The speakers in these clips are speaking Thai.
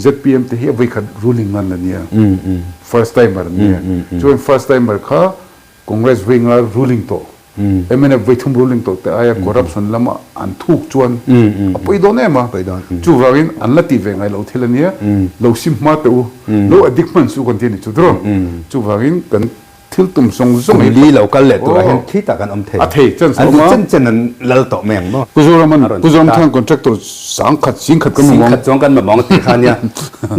ZPM ที่เฮียวิคัด ruling นั่นเนี่ย first timer เนี่ยช่วง first timer ข้า Congress วิ่งแล้ว ruling โตMNF วิทุ่ม ruling โตแต่ไอ้ corruption ละมาอันทุกจวนไปโดนเองมาจู่ว่าวินอันละตีเวงไงเราเทเลเนี่ยเราซิมมาเตอเราอดีตมันสู้กันที่นี่จู่ตรงจู่ว่าวินกันทิลตุมทรงส่งให้ลีเราก็เล็ดตัวเห็นที่ตากันอมเทอเทจันสมจันจันนั้นเราต่อแมงบ่กุศลมันกุศลทาง contractor สังขัดสิงขัดกันมองขัดจองกันมามองตีขันเนี่ย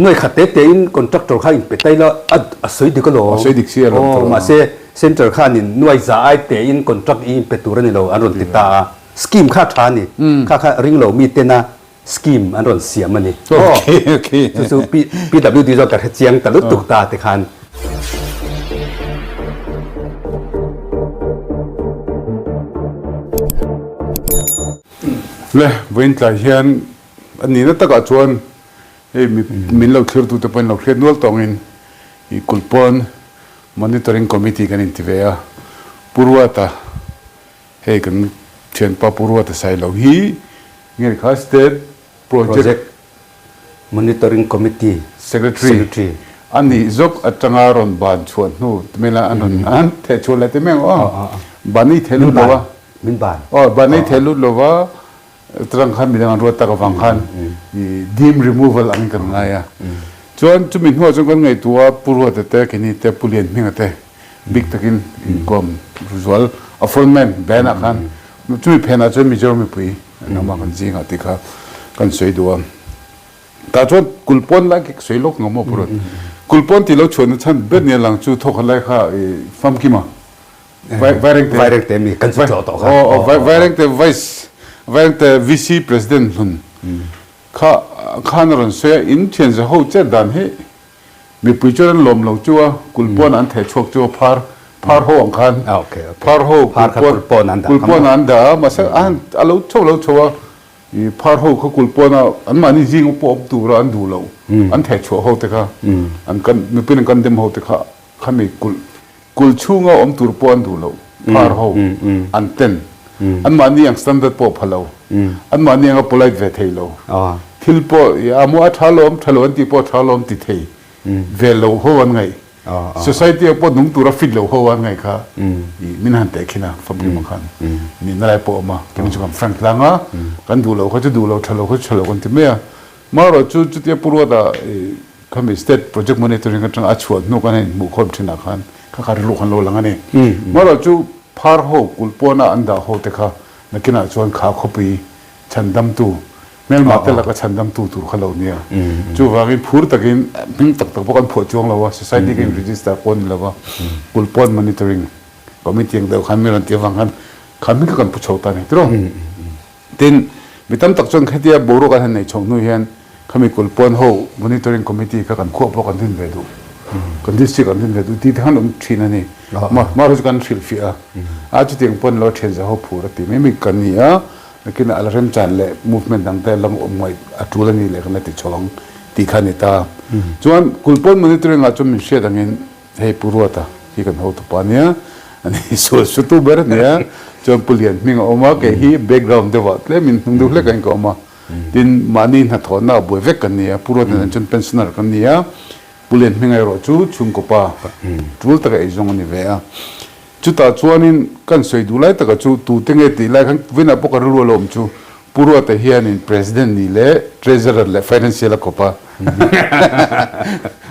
เงยขัดเตะเตอิน contractor ข้าอินเป็ดไตแล้วสวยดีก็หล่อสวยดีเสียแล้วมาเซ่เซ็นเตอร์ข้านี่หน่วยจ่ายเตอิน contract อินเป็ดตัวนี่เราอันรอนติตาสกีมข้าทานี่ข้าริงเรามีเตนะสกีมอันรอนเสียมันนี่โอเคสู้PWD เรากัดเจียงแต่ลุตุกตาติขันเลยเว้นแต่เฮียนอันนี้นั่นตะกัดชวนเฮ้ยมีเราเคลื่อนตัวแต่เป็นเราเคลื่อนนู้นตรงนี้อีกุลปอนmonitoring committee กันอินทิเวียปุรวตาเฮ้ยกันเชิญป้าปุรวตาไซโลฮีเงี้ยข้า state project monitoring committee secretary อันนี้จกอัตงารอนบานชวนนู้เมื่ออันนั้นเทชวนเลยแต่แม่งบานนี้เทลุลวะมินบานบานนี้เทลุลวะตรังขันมีดังรัวตะกับฟังขันดีม removal อันนี้กันไงอ่ะจวนจุมินหัวจงกันไงตัวปุรวตแต่กินนี่แต่ปุเรียนมิ่งแต่บิ๊กตะกินกอมรูจวลอัฟอลแมนแบนอ่ะกันจุมิเพนอาจจะมีเจอมีปุยน้ำมันกันจริงอ่ะที่เขากันสวยดัวแต่จวนกุลปอนลักสวยโลกงงปุรวตกุลปอนที่เราชวนฉันเบ็ดเนี่ยหลังจู่ทกอะไรค่ะฟัมกิมาไวเร็งเตมีกันสุดต่อครับไวเร็งเตvice VC president ลุนข้านรันเสียอินเทียนจะเขาเจ็ดดันให้มีปุจจุบันลมเราจัวกุลปอนอันเทชกจัวพาร์โฮอังคันพาร์โฮกุลปอนอันดามาสักอันเราชัวพาร์โฮเขากุลปอนอันมันนี่จริงปอบดูรันดูเราอันเทชกเขาเตะค่ะอันกันมีเป็นกันเดมเขาเตะค่ะข้ามีกุลชูงเอาตัวปอนดูเราพาร์โฮอันเต็นอันมันนี่ยังสแตนดาร์ดปอบพะเราอันมันนี่ยัง polite เวทีเราทิลปอมัวทัลลมตีปอทัลลมติเทเวลโลหัวไง society ปอนุ่งตัวรัฟิลโลหัวไงค่ะมินหันแต่ขี้นะฟังดีมั้งคันนี่นั่นแหละปอมาเป็นจุดความ frank ลังอ่ะกันดูเราเขาจะดูเราทัลโลเขาทัลโลกันที่เมียมาเราจุดที่ปุรวตาเขามี state project monitoring กันจังอาชวดนู่นกันให้บุคคลที่นักขันเขาขาดลูกขันโลลังอันนี้มาเราจุดพาร์โฮกุลปอน่ะอันดาโฮเตค่ะนักกินอาชวนขาขบีฉันดำตูเมื่อมาเตลก็ฉันดำตูตัวเขาเนี่ยจู่ว่ากินพูดตะกินมิ่งตักพวกกันพูดจวงแล้วว่า society กิน register คนแล้วว่ากุลปอน monitoring ก็ไม่เที่ยงเดียวขันไม่รันเที่ยงฟังกันขันไม่กันผู้ชาวตาเนี่ยตรงทีนี้มีตั้งตักจนแค่ที่บูรุกันในช่องนู้นเห็นเขามีกุลปอนโฮ monitoring committee ก็กันควบพวกกันทิ้งไปดูกันที่สิกันทิ้งไปดูที่ท่านองค์ชีนั่นนี่มารู้กันฟิลฟิอาอาจจะเที่ยงปอนเราเช่นจะเขาพูดที่ไม่มีกันนี่อ่ะกินอะไรเริ่มจานเล่ movement ต่างแต่ลำอมไว้อัตรุนี่เลยกันเลยติดช่องตีขันนี่ตาจวนกุลปอนมันนี่ตัวเองอาจจะมีเชื่อดังนี้ให้ปุรวตาที่กันเขาตุปานี่อันนี้สุดตัวเบอร์เนี่ยจวนปุเลียนมิงออกมาแค่ฮี background เดียวเล่มินดูเล็กกันก็ออกมาดินมานี่นัดถอนหน้าบวยเวกกันเนี่ยปุรวตาจนเป็นสนารกันเนี่ยปุเลียนมิงไอรอจูชุมกป้าจูตะไอจงนี่เวียจุดตาชวนินกันสวยดูไล่แต่ก็จูตูเต็งเอติไล่ขันวินาปกรัวลมจูปุรวตาเฮียนิน president นี่เล่ treasurer เล่ financial กป้า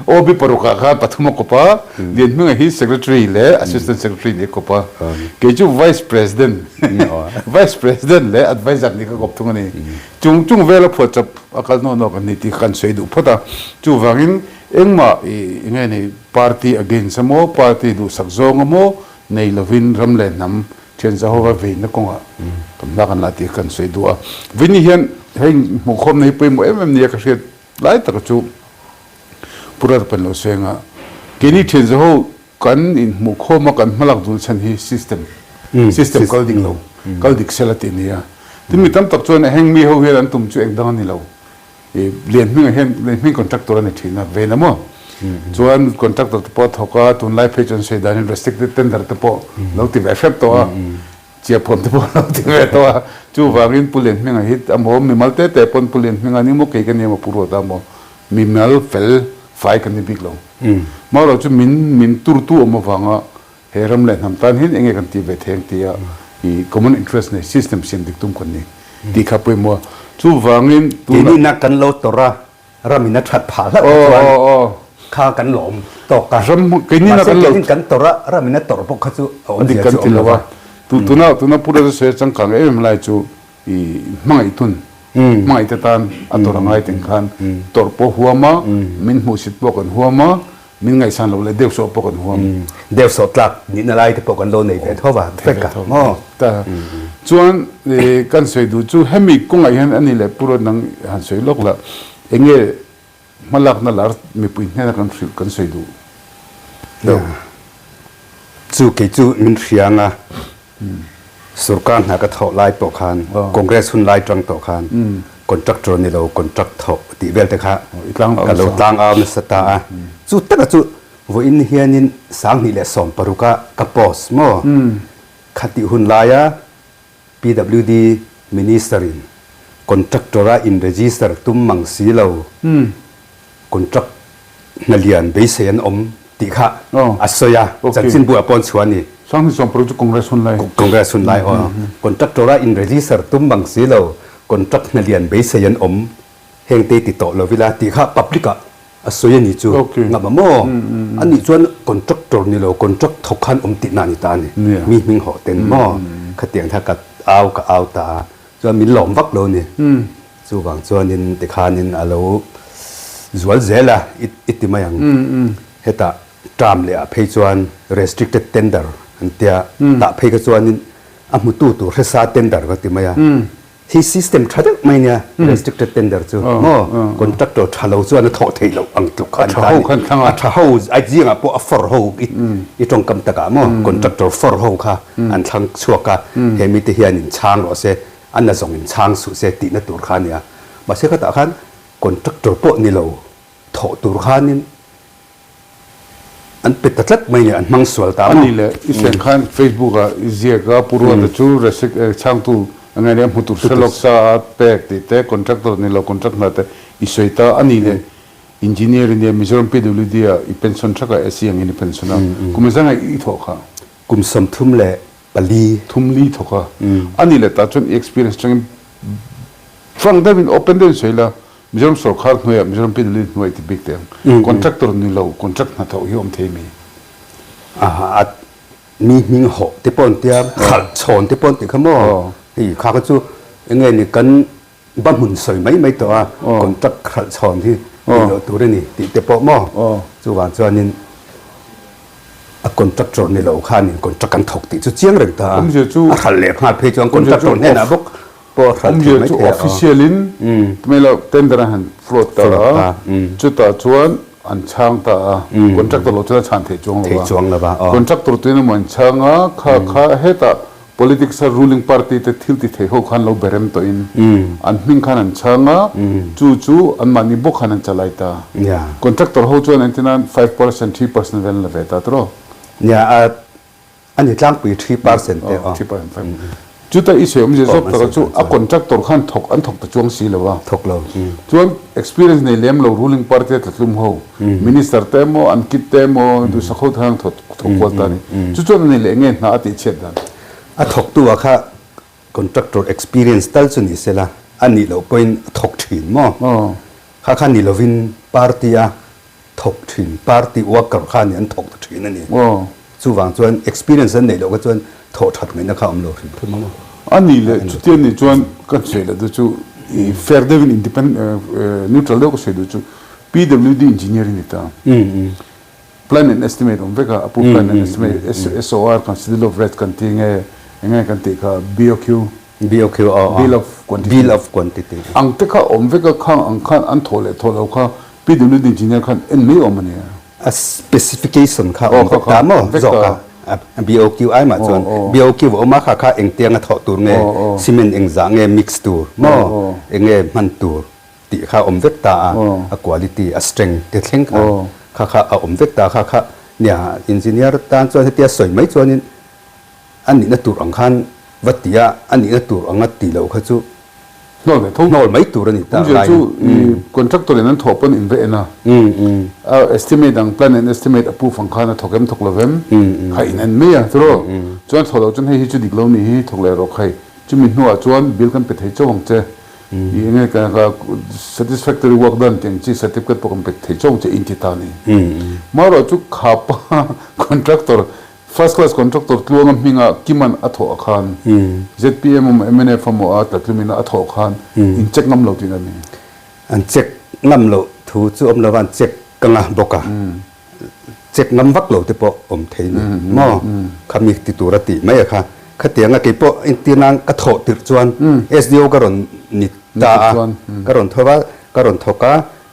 โอบิปรุกะข้าปัทมกป้าเรียนมึงไอ้ secretary เล่ assistant secretary เล่กป้าเกี่ยวจู vice president เล่ advisor นี่ก็กบทุ่งนี่จุงเวลาพอจับอาการโน่นกันนี่ที่กันสวยดูพอตาจูฟังอินเอ็งมาไงนี่ party against โม party ดูสักซองโมในลวินรำเล่นน้ำเช่นจะว่าวินนักกงอ่ะกำลังกันลาติกันสวยดัววินนี่เห็นให้หมู่คมในปีหมู่เนี่ยก็เสียหลายตระจูปุระเป็นเราเสียงอ่ะกินี่เช่นจะว่ากันอินหมู่คมมากันมาหลักดูฉันที่ system ก็ดิ่งเราก็ดิ่งเซลติเนี่ยที่มีตั้งตักจวนแห่งมีเขาเห็นอันตุ่มจุเองดังนี่เราเรียนไม่เห็นเรียนไม่คอนแทคตัวนั่นทีนะเวนะมั้งจวนคอนแทคตัวที่พอทอกาตุนไลฟ์เพจเสียดาย restricted tender ที่พอเราติดแบบเฟบตัวเจียผมที่พอเราติดแบบตัวจูวารินปุเรนไม่ไงฮิตอ่ะผมมีมาเตะแต่ปนปุเรนไม่ไงนี่มุกเกี่ยกันเนี่ยมาปูรัวตามบ่ มีเมลเฟลไฟกันในบิ๊กลงมาเราจะมินตุรตัวมาฟังอ่ะเฮรัมเล่นทำตอนเห็นเองกันตีเวทเองตีอ่ะอี common interest ใน system เสียงดิกตุ้มคนนี้ที่ขับไปมัวจู่ฟังอินทีนี้นักกันโลตระรามินัทัดผ่าแล้วข้ากันหลอมตกกันกินนี่นักกันโลกันตระรามินัตระพวกเขาจู่อันนี้กันที่ละว่าตัวน่าพูดจะเสียจังกังไม่ไรจู่อีไม่ตุนไม่แต่ตอนอันตัวง่ายถึงขั้นตัวพวกหัวมามินหูสิบพวกกันหัวมามินไงสันเราเลยเดวโซพวกกันหัวเดวโซตลักนี่อะไรที่พวกกันโดนในเท่าว่าเฟกอะแต่จวนกันสวยดูจู่ให้มีกุ้งไอ้อันนี้แหละพูดนั่งหันสวยลกละเองเนี่ยมาลักนั่นแหละมีปุ่นให้กันสวยดูจู่เกี่ยจู่มินเสียงอ่ะสุรการหากระทอไล่ปกคันคอนเกรสหุ่นไล่จังปกคันContractor นี่เรา Contractor ติเวลแต่ค่ะกันเราตั้งเอาเนสตาจู่ตั้งจู่วันนี้เฮียนินสังนี่แหละสอนปรุกะกับปอสมั้งขัดติหุ่นไล่อะ PWD Ministerin Contractor in register ตุ้มมังสีเรา Contract นักเรียนไปเสียนติค่ะอัศยาจังสินบัวปอนชวนนี่สังที่สอนปรุกะคอนเกรสหุ่นไล่Contractor in register ตุ้มมังสีเราContract นักเรียนไปเสียนเฮงเตติโตเราเวลาติค่ะ public อ่ะสวยนี่จู่งับมาโมอันนี้ชวน Contractor นี่เรา Contract ทุกขันติดนานิตานี่มีมิงหอเต็นโมขัดเตียงถ้ากัดเอาตาชวนมีหลอมวักเราเนี่ยจู่บางชวนนินติคานินอาเราจวนเจล่ะอิติมายังเฮตาตามเลยอ่ะเพย์ชวน restricted tender อันเดียตาเพย์ก็ชวนนินอ่ะมุตุเรซ่า tender ก็ติมายังที่ system ชัดไหมเนี่ย restricted tender จู่contractor ถ้าเราส่วนทอดให้เราอังตุกขันได้ถ้าเขาไอ้จีงอ่ะพวก for เขาอีตรงกำตะกะมั้ง contractor for เขาค่ะอันทั้งชั่วกะเฮมิติเฮียนินช่างเราเสียอันนั้นส่งช่างสุเสียตินตัวขันเนี่ยมาเสียก็ตะขัน contractor พวกนี่เราทอดตัวขันนี่อันเป็นตัดไหมเนี่ยอันมังสวลตามอันนี้แหละอีเสียงขัน Facebook อ่ะอีเสียก็พูดว่าจู่ ช่างตู้อันนี้มุตุสลกซาเปกติเตคอนแทคเตอร์นี่เราคอนแทคนั่นแต่อิสวยตาอันนี้เลยอินจิเนียร์เนี่ยมิจฉาเป็นPWDอ่ะอีเป็นส่วนชักเอเซียงนี่เป็นส่วนนั้นกุมสั่งไอ้อีทอกค่ะกุมสมทุ่มเล่ปลีทุ่มลีทอกค่ะอันนี้เลยแต่จน experience จังฟังได้เป็น open ได้สวยละมิจฉาสุขภาพหน่วยมิจฉาPWDหน่วยที่บิ๊กเต็มคอนแทคเตอร์นี่เราคอนแทคนั่นเท่าที่อมเทมีมีมิงหกที่ปนเตียขัดชนที่ปนติขโมที่ข้าก็จู่ยังไงนี่กันบ้าหุ่นสวยไม่ตัวคนจักขัดชอนที่เราตัวนี้ติเตปมอจู่ว่าจวนนี้คนจักจนนี่เราข้านี่คนจักกันถกติจู่เจียงเรื่องตาขัดเล็บหัดเพจวงคนจักจนเนี่ยนะบุกพอขัดที่ไม่เท่า officialin ไม่เราเต้นแต่ละหัน float ตาจู่ตาชวนอันช่างตาคนจักตัวเราจะชันเทจวงแล้วว่าคนจักตัวตัวนี้มันช่างอ่ะข้าเฮตาpolitics ruling party te thil ti the ho khan lo berem to in an hming khan an changa chu an mani bo khan an chalai ta contractor ho chuan antina 5% 3% vel la veta tro ani tlang pi 3% te 3% chu ta ise um je zop ta chu a contractor khan thok an thok ta chuang si lo wa thok lo chuan experience nei lem lo ruling party ta tlum ho minister te mo an kit te mo du sakho thang thok ko ta ni chu chuan nei le nge na ati chet dan a thok tu a kha contractor experience tal chu ni sela ani lo point thok thin mo kha ni lovin party a thok thin party worker kha ni an thok thin ani chu wang chuan experience an nei lo ka chuan tho that ngai na kha am lo thim mo ani le chu tian ni chuan kan se la du chu fair devin independent neutral lo ko se du chu PWD engineering ta plan and estimate on veka apu plan and estimate SOR consider of red conting ngay kan ti ka BOQ bill of quantity ang te kha om veka khang ang khan an thole kha PWD engineer khan en me om ne a specification kha om ta mo zo ka BOQ ai ma chon BOQ o ma kha eng tiang a tho tur nge cement eng za nge mix tur mo enge man tur ti kha om vek ta a quality a strength te thleng kha a om vek ta kha nya engineer tan chon hetia soi mai choninอันนี้นัตุรังคันวัตติยาอันนี้นัตุรังนัตติเราเขาจู่ นอนเลยทุก nol mai tur ani ta ผมจะจู่contractor นั้นถอปนอินเวนะestimate ดัง plan and estimate ปูฟังข้านะถกเอ็มถกเลเวมใครนั่นไม่อะทุกจวนถอดจนให้จุดดิกลมนี่ถกเลยรอใครจุดมีหัวจวนบิลกันไปให้เจ้าของเจ้ยังไงกันก็ satisfactory work done จริงที่ certificate ปกติไปให้เจ้าของเจ้าอินทิตานี่มาเราจู่ขับ contractor first class contractor ตัวงมิงะกิมันอัฐอคาน ZPM MNF ฟอร์มอัตตุมินะอัฐอคานอินเช็คงำเราที่นั่นนี่อันเช็คงำเราถูกจู่อมเราวันเช็คกังบกะเช็คงำวักเราที่ปออมเทนมอคำมีติตุรติไม่อะค่ะขัดเตียงอะกี่ปออินตีนังกระโถติดจวน SDO กระรอนนิตากระรอนทว่ากระรอนทกะ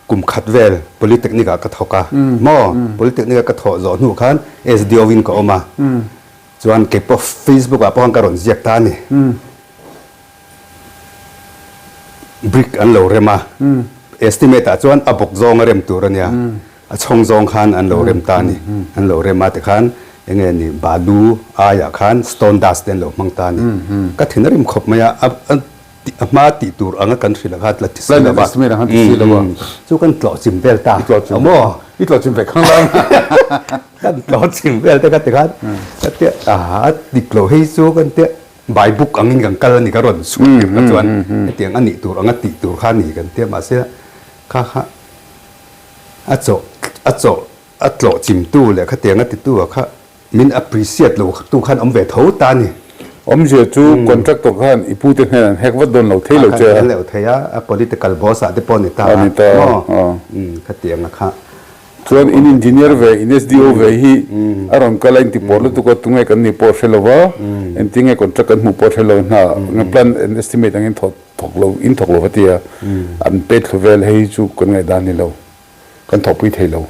กุมขัดเวล polytechnic กระทกะมอ polytechnic กระทจอนูขัน SDO วินก็ออกมาจวนเก็บพอ Facebook อ่ะพอกันกระรอนเจียกตานี่ brick อันโลเรมา estimate อ่ะจวนอบกซองเรมตัวเนี่ยชงซองขันอันโลเรมตานี่อันโลเรมาแต่ขันยังไงนี่บาลูอายะขัน stone dust เดนโลมังตานี่ก็ถึงริมขบมามาติดตัวอังกันสิละครับละที่สิละบ้าจู่กันตลอดจิมเวลตาอ๋อโม่อีตลอดจิมเวลข้างล่างกันตลอดจิมเวลแต่กันแต่กันเตี้ยติดโลให้จู่กันเตี้ยใบบุกอังกินกันกันนี่ก็ร้อนสุดกันจวนเตี้ยอันนี้ตัวอังติดตัวข้านี่กันเตี้ยมาเสียข้าอัดโจจิมตู้เลยข้าเตี้ยอังติดตู้ข้ามิน appreciate เราตู้ขันอมเวทเขาตานี่ผมจะจู่คอนแทคตัวกันอีพูดถึงให้เฮกวัดโดนเราเที่ยวเจอเราเที่ยว political boss อะที่ปนิตาขัดเตียงนะคะส่วนอินจิเนียร์เวอิน SDO เวฮีอารมณ์ก็เลยที่พอร์ตตัวก็ตุ้งไงกันนี่พอร์ตเชลวะเอ็นติ้งไงคอนแทคกันหูพอร์ตเชลวน่ะเงิน plan and estimate งั้นถกเราอินถกเราว่าที่อันเป็ดเวลให้จู่กันไงด้านนี้เรากันถกไปเที่ยวเรา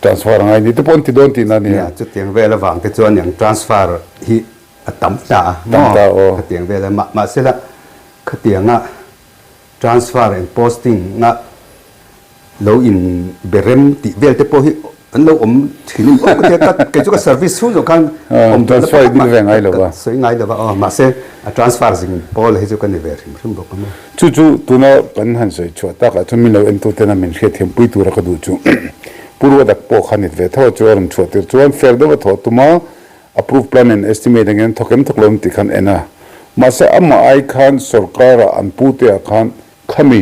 transfer ไงนี่ที่ปนที่โดนที่นั่นเนี่ยจุดเตียงเวลระหว่างที่ส่วนอย่าง transfer ที่ตั้มตาโอ้ขัดเตียงเวลมาเสร็จแล้วขัดเตียงอ่ะ transfer and posting อ่ะเราอินเบรมติเวลที่พอที่อันเราทีนี้ก็เดี๋ยวก็เกิดจาก service ส่วนของการtransfer ดีแรงไงหรอวะสวยไงหรอวะมาเสร็จ transfer สิ่งพอเลยจากนี้เวลซึ่งบอกว่าจู่ตัวน่ะปัญหาสวยชัวร์ตากจะมีเราเอ็นตัวเต็มมันเขียนเทียมปุยตัวเราก็ดูจู่พูดว่าดักปอกขันนิดเวทว่าชัวร์ชัวร์ชัวร์เฟลด์ว่าตัวตัวมาapprove plan and estimate again thokem thoklom tikhan ena masa amma ai khan sarkara anpute akhan khami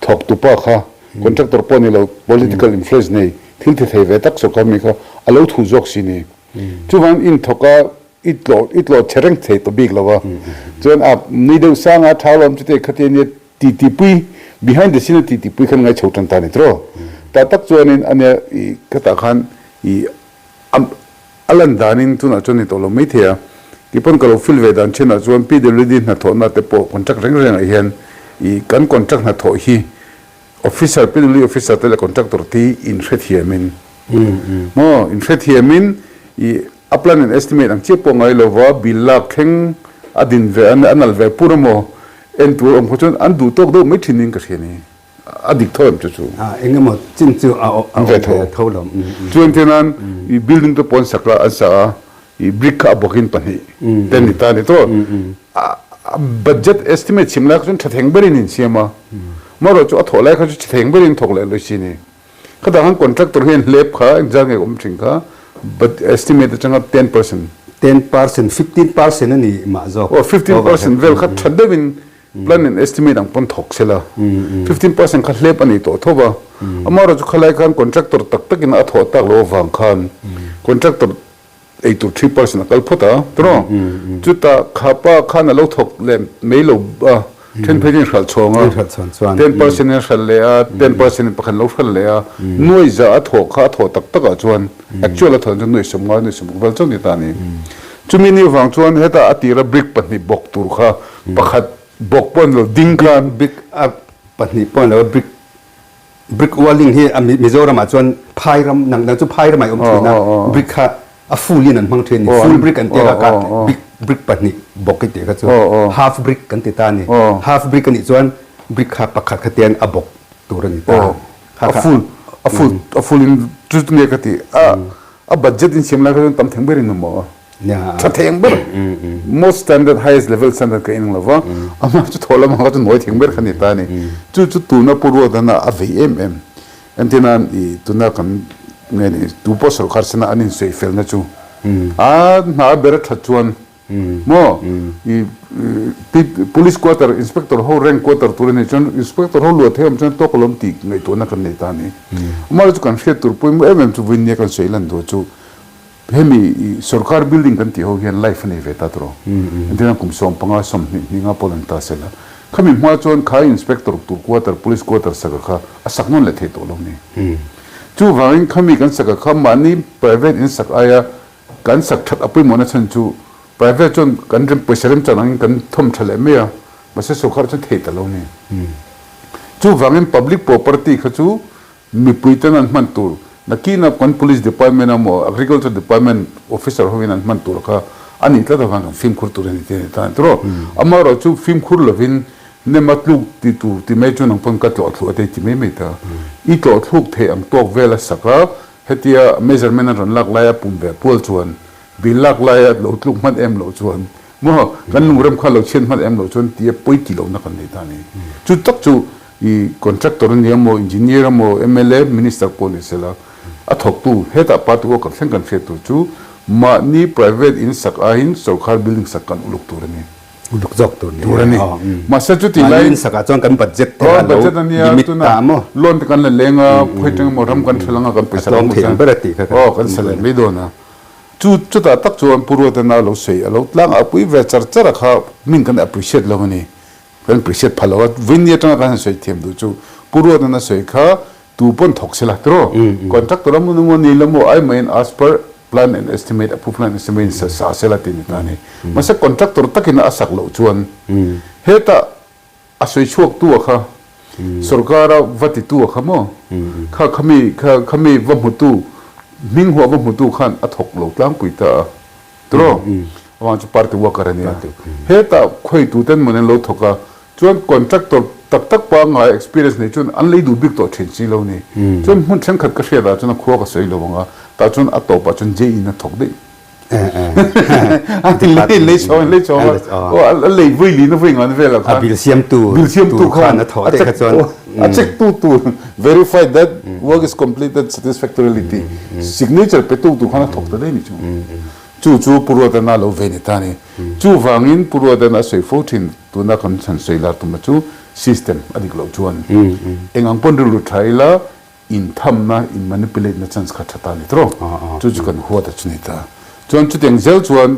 thok tupa kha contractor poni lo political influence nei thil the thei ve tak so khami kha alo thu jok sini chuwan in thoka itlo chereng thei to big lawa chuan up ni do sanga thalom chute khateni TTP behind the scene TTP khan ngai chhotan ta ni tro ta tak chuan in ane kata khan I alan danin tu na choni to lo mai thia ki pon ka lo fil ve dan chena chuan PWD na tho na te po contract reng reng a hian I kan contract na tho hi officer PWD officer te le contractor ti in threat hiamin mo in threat hiamin I aplan and estimate ang che po ngai lo wa billa kheng adin ve anal ve purmo en tu om khon an du tok do mai thinin ka hiani adik thoim chu engem mo chin chu a ve tholom chuan tenan I building to pon sakla asa I brick a bokin pani ten ni ta ni to budget estimate simla khon theng berin in siama maro chu atholai kha chu theng berin thokle lo sini khada han contractor hen lep kha exam e om thing kha but estimate changa 10% 15% ani ma zo 15% vel kha thadewin plan and estimate ang pon thok sela 15% kha lep ani to thoba amaro chu khalai khan contractor tak takin a tho tak lo wang khan contractor 8 to 3% kal phota tro chuta khapa khan lo thok le mei lo 10% khal chonga 10% khal le a 10% pakhan lo khal le a noi za a tho kha tho tak tak a chuan actual a thon noi somnga noi som bal chong ni ta ni chumini wang chuan heta atira brick pani bok tur kha pakhat bok pon lo ding kan big up pani pon lo brick walling hi mizoram a chuan phairam nang chu phairam ai thina brick kha a full in an mang theni full brick an te ka big brick pani bok ke te ka chu half brick kan te ta ni half brick ani chuan brick kha pakhat khatian a bok tur ani ta a full in just ne ka ti a budget in simla ka tam theng berin mo ถ้าเทียงเบอร์ most standard highest level standard ก็เองละวะอามาจุดโทรแล้วมันก็จะหน่วยเทียงเบอร์ขนาดนี้จุดตัวน่ะพูดว่าน่ะ AVMM อันที่นั่นตัวน่ะกันเนี่ยตัวพอสรุปการสนะอันนี้สวยเฟลนะจูน่าเบอร์ทัดชวนมั่วpolice quarter inspector เขา rank quarter ตัวนี้จน inspector เขาหลวดเทียมจนตัวกลมตีไงตัวนักกันในตานี้มาจุกันเสียตัวปุ่มจุวินเนี่ยกันสวยลันตัวจูเฮมีสรการ building กันที่เขาเห็น life ในเวทัตรออันที่นั่นคุมสมปังอาสมนี่งาพลันตาเสละขมิมาจนข้า inspector ตัว quarter police quarter สักข้าสักนั่นแหละเทตัวลงนี่จูว่าอินขมิกันสักข้ามันนี่ private อินสักอายะกันสักทัดอภิมนัชันจูprivate จนกันเริ่มเปิดเริ่มจากนั้นกันทุ่มเฉลี่ยไม่อะมาเสียสุขภาพจนเทตะลงนี่จู่ฟังเงิน public property เขาจู่มีปุยตันนั้นมันตัวนักกินนับคน police department นะมั้ง agriculture department officer เขาวินันมันตัวก็อันนี้ถ้าฟังฟิล์มคุรตัวนี้ที่นี่ตอนนั้นอามาเราจู่ฟิล์มคุรเลวินเนี่ยมัดลูกที่ตัวที่ไม่จู่นังพงกัดหลอดหัวที่ไม่ไม่ต่ออีหลอดลูกเทอังตัวเวลาสักก็เฮติยา measurement นั้นลักลายปุ่มแบบพูดชวนบิลลักลายหลดลูกมันเอ็มหลดชวนมั่วกันลุงเริ่มข้าหลดเช่นมันเอ็มหลดชวนที่ปุยกิโลนักกันในตอนนี้จุดตักจู่อี contractor เนี่ยมั่ว engineer มั่ว MLA minister police ละอัฐกตู้เฮตับปัตตุกันเส้นกันเฟตุจู่มานี่ private in สักอาหินสกา building สักกันอุลุกตัวนี้อุลุกจอกตัวนี้มาสักจุดที่ไลน์สักจองกันบัดเจ็ตบัดเจ็ตนี่ตัวน่ะล้นกันเลยงอ่ะพูดถึงมั่วทำกันเชลังกันไปสักกันกันเสร็จไม่โดนนะจุดตักจวนพูดว่าน่าเราเสียเราหลังอาปุยเวชร์จระข้ามินกัน appreciate เราเนี่ยกัน appreciate พลาววินเนียตั้งกันสวยเทียมดูจู่พูดว่าน่าสวยข้าตัวปนถกเสละตัวcontractor เรามันนี่เราไม่ I mean as per plan and estimate approve plan estimate เสละที่นี่ตานี่มันสัก contractor ตักินอาศักเราจวนเฮต้าอาศัยช่วงตัวข้าสรการวัติตัวข้ามั้งข้ามีวัมหุตัวมิ่งหัวว่ามุตุขันอัฐกโลกล้างปุยตาตรอวันจะปาร์ติว่ากันเนี่ยเฮต้าคุยตัวเต้นมันโลกทกะจวนคอนแทคตัวตักปังไง experience เนี่ยจวนอันเลยดูบิ๊กตัวเชนซีเราเนี่ยจวนมันเช่นขัดกระเสียดจวนขั้วกระเสียเราบ้างอ่ะแต่จวนอัตโตปะจวนเจอินทกดิอันที่เลยชอบโอ้เลยวิ่งลีนวิ่งอันเวลาบิลเซียมตูขันอัตโตเด็กจวนcheck tu verify that work is completed satisfactorily signature pe tu khana thok ta dei ni chu purwadana lo venitani chu wangin purwadana sei 14 tu na kan chan sei la tu ma chu system adik lo chuan engang pon ru thaila in thamna in manipulate na chance kha thata ni tro chu kan huwa ta chuni ta chuan chu teng zel chuan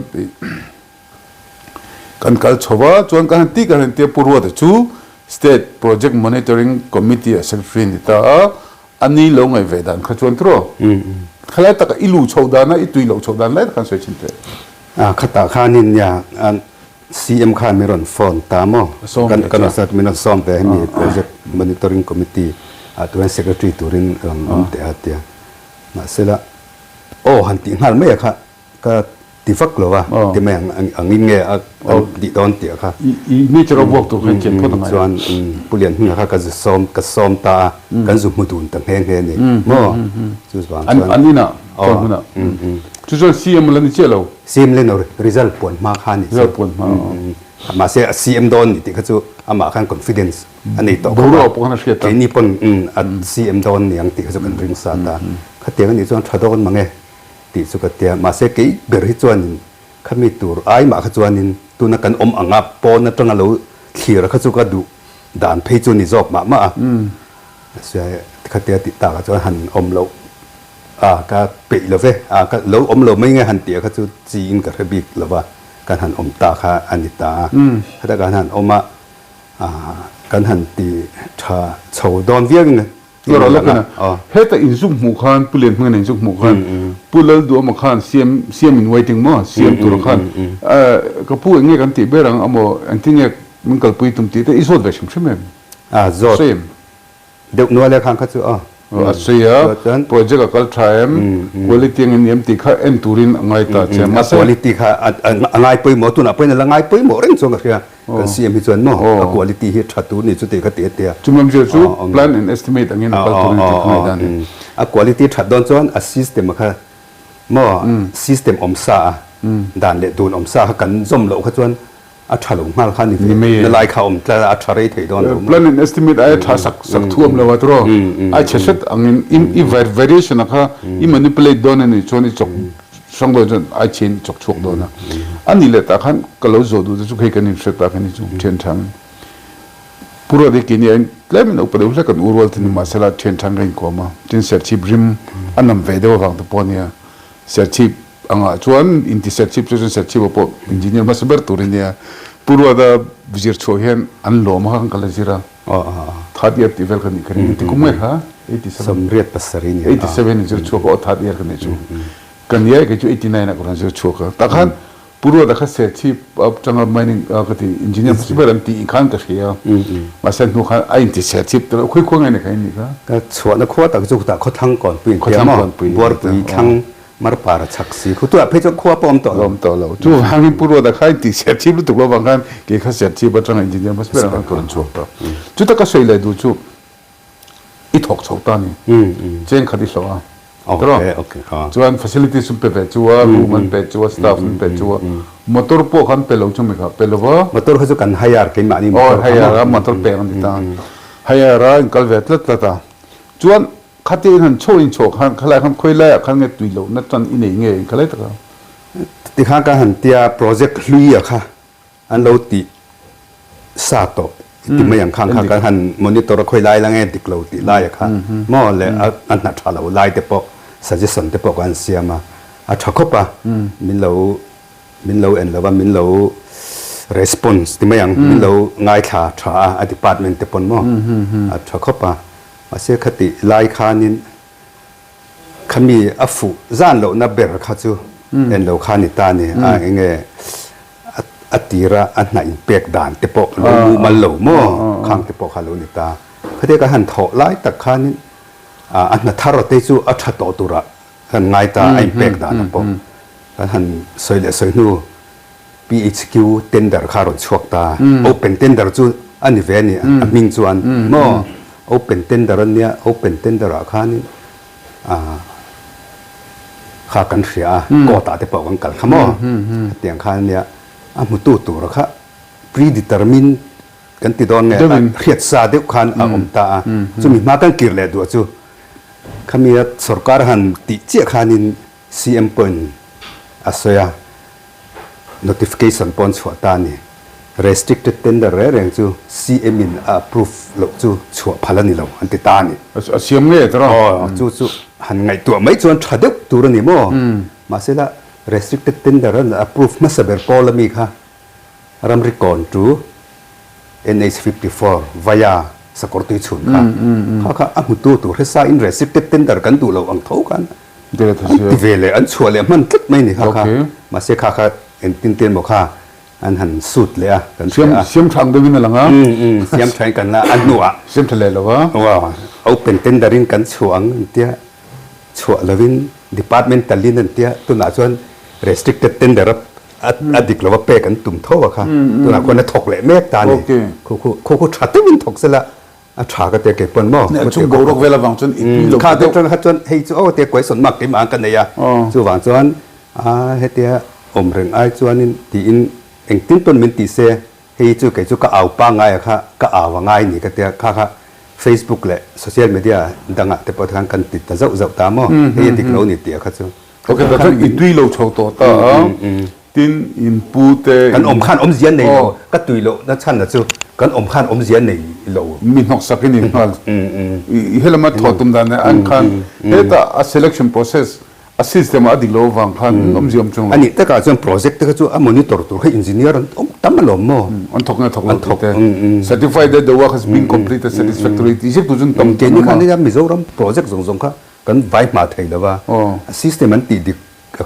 kan kal chowa chuan kan ti kan te purwada chu State Project Monitoring Committee Secretary ni ta ani lo ngai vedan kha chuan tro khala ta ka ilu chodana itui lo chodan lai kan soi chinte khata khanin ya CM khan meron phone ta mo kan sat min som te mi Project Monitoring Committee tuan secretary turin te atia ma sela han ti ngal me ka tifak lo wa ti me angin nge di don ti kha ni chero work to kan chen ko tanga chuan pulian hna kha ka som ta kan zu mudun tang he ni mo chu bang anina na chu chu CM lan ni chelo CM len result pon ma kha ni result pon ma se CM don ni ti kha chu ama khan confidence ani to bo ro po kana sheta ni pon CM don ni ang ti kha chu kan ring sa ta kha te ni chuan thadon mange ti chu ka tia ma se ke ber hi chuan khami tur ai ma kha chuanin tuna kan anga pon na tanga lo thir kha chu ka du dan phei chu ni job ma se kha tia ti ta ka chuan han lo ka pe lo ve ka lo lo mai nge han tia kha chu chi in ka bik lo wa kan han ta kha anita kha kan han kan han ti tha chho don viang ne lo la kana heta inzuk mu khan pulen hmang nei zuk mu khan pulal du ma khan cm in waiting mo cm tur khan ka pu nge kan ti berang amo antinge min kal pui tum ti te isol ve shim shim zot same deu no le khan kha chu Asia project akal time quality ng NMT kha en turin ngai ta che ma quality kha ngai poi mo tu na poi na ngai poi mo ren so ga kha kan CM hi chuan mo quality hi thatu ni chu te ka te te chumam je chu plan and estimate angin akal turin ti ngai dan quality thadon chuan a system kha mo system om sa ด่านเละตูนอมซากันจมโลกขจวนอัฐาลงมาขันนี่ละลายเขาอมแต่อัฐาเรยถี่ดอน plan and estimate ไอ้ถ้าสักท่วมแล้วว่าตัวไอ้เช็ดอันนี้variation นะคะอี manipulate ดอนนี่ชวนนี่จกช่องโดนไอ้เชนจกชกโดนนะอันนี้แหละแต่ขันก็เราโจดูจะให้กันนี่เสร็จแต่กันนี่จุเชนทางผู้รู้ได้กินยังเล่มอุปเดี๋ยวเรื่องกันอุรวลที่มาเสร็จเชนทางกันกว่ามาจนเสร็จชิบริมอันนั้นเวเดียวฟังตัวปนเนี่ยเสร็จชิบอังชวนอินทิเสร็จชิบจนเสร็จชิบพออินจิเนียร์มาสเบอร์ตัวเนี่ยผู้รู้ได้วิจิตรโชว์เห็นอันหล่อมากกันกันเลยสิระทัดเยียบที่เวลกันนี่กันนี่ที่คุ้มไหมฮะสมเรียดปัสสรินี87นี่จะโชว์ก็ทัดเยียบกันนี่จูกันเยียก็จู89นะก็จะโชว์ก็แต่ขันผู้รู้ได้แค่เสร็จชิบจังหวะไม่นี่ก็ที่อินจิเนียร์มาสเบอร์อันที่อีกขันก็เสียมาเส้นหัวขันไอ้อินทิเสร็จชิบแต่คุยคุยไงเนี่ยกันนี่ก็ชวนนักขวดแต่ก็จุกแต่เขาทั้งก่อนปีนเขาทั้งก่อนปีนบัวปีทั้งมาร์ปาร์ชักสีเขาตัวเพชรขวบปอมต่อเราจู่หางผู้รู้แต่ใครติเสียชีพรู้ตัวบางครั้งเกี่ยวกับเสียชีพบัตรอินจิเนียร์มาสเปนกันคนชั่วป่ะจู่แต่ก็สวยเลยดูจู่อีถกชกตานี่เจนคดีสวะโอเคจู่อัน facility สุดเป๊ะจู่รูมันเป๊ะจู่ staff มันเป๊ะจู่มอเตอร์พวกขันเป๊ะเราจู่ไหมครับเป๊ะเรามอเตอร์เขาจะกันไฮยาร์กินมานี่ไฮยาร์มอเตอร์เป๊ะมันติดตามไฮยาร์อินคัลเวตละตาจู่อันขัดที่หันโชว์อินโชว์ขันขลายขันคุยแรกขันเงี้ยตุยโลนั่นตอนอินเองเองขลายตะกันที่ข้างกันหันเตียโปรเจกต์ลุยอะค่ะอันเราติซาโตที่ไม่อย่างข้างกันหันมอนิเตอร์คุยไล่ละเงี้ยติเราติไล่อะค่ะมอเลยอันนัดเราไล่แต่ปอก suggestion แต่ปอกอันเสียมาอัดชักคบปะมินเราเอ็นแล้วว่ามินเรา response ที่ไม่อย่างมินเราง่ายขาช้าอธิบายมันแต่ปนมออัดชักคบปะมาเสียคติไล่ขานินขมีอัฟุจานเรานับเบอร์ข้าจูเอ็นเราขานิตานี่เงี้ยอติระอันไหนเปียกด่านเตปอกเรามันเหลวมั่วข้างเตปอกขาเรานิตาพระเดชก็หันถอไล่ตักขานินอันนั้นทารเตจูอัชตอตุระหันไงตาไอเปียกด่านปอกหันสวยเลยสวยนู่ PHQ tender ข้ารถชวกตา Open tender จูอันนี้เวนี่อันมิงจวนมั่วopen tender เนี่ย open tender ข้านี่ข้ากันเสียก็ตัดแต่ปอกกันขโมยเตียงข้าเนี่ยมุตุตัวละค่ะ predetermine กันติดตอนเนี่ยเขียนซาเดียวกันอมตาจุมีมากันกิรเลยดูจูขมีสรการหันติเจ้าข้านิน CM ปนอาศัย notification ปนชัวตานี่restricted tender เรื่องจู CM in approve หลบจูชัวพลันนี่เราอันติตานี่เสียงเนี่ยตลอดจูหันไงตัวไม่ชวนชัดเด็กตัวนี่มั้งมาเสร็จละ restricted tender นั้น approve มาสเบอร์พอลมีค่ะรำริกอนจู NH54 via สกอร์ติชุนค่ะค่ะอ่ะมุตัวเรซ่า in restricted tender กันตัวเราอังเท่ากันที่เวเลยอันชัวเลยมันคิดไม่นี่ค่ะมาเสร็จค่ะเอ็นตินเตียนบอกค่ะอันหันสุดเลยกันเสียมทางด้วยนี่แหละงั้นเสียมทางกันละอันหนัวเสียมทะเลหรอวะว้าวเอาเป็นเต้นดารินกันช่วงเตี้ยช่วงเลวิน Departmental ลินเตี้ยตัวหน้าชวน restricted tender อดีตเราว่าเปกันตุ่มโทษค่ะตัวหน้าคนนั้นถกเลยเมตตานี่คู่ชัดที่มันถกเสร็จละชาก็เตะเก็บปนหม้อช่วงโบรกเวลาวังจนอีกข้าเตะจนให้จู่เตะกวยสนมักที่มากันเนี่ยจู่วังจนให้เตะอมเริงไอจวนนี่ที่อินเองติ้นต้นมินติเซให้จู่ก็จู่ก็เอาป้าง่ายค่ะก็เอาว่าง่ายนี่ก็เตะค่ะ Facebook เลยโซเชียลมีเดียดังอ่ะแต่พอทางกันติดแต่เจ้าตามให้ติดเรานี่เตะค่ะจู่โอเคแต่ถ้าอินดุยเราโชว์ตัวต่อตินอินปูเตกันอมขันอมเสียนในก็ตุยเรานั่นชั้นนะจู่กันอมขันอมเสียนในเรามีนกสักนิดนึงเฮลมาถอดตุ้มดันเนี่ยอันขันเฮ้ยแต่ selection process system อดีตเราวางขันอมเสียมจงอันนี้แต่ก็จะ project แต่ก็จะmonitor ตัวให้ engineer ตั้มมาหล่อมมั้งอันถกเนี่ยถกแล้วถกcertified that the work has been completed satisfactorily ที่จะตัวจนตั้มเจนี่ขันนี่จะมีส่วน project ส่งค่ะกันไว้มาถึงแล้วว่า system มันติด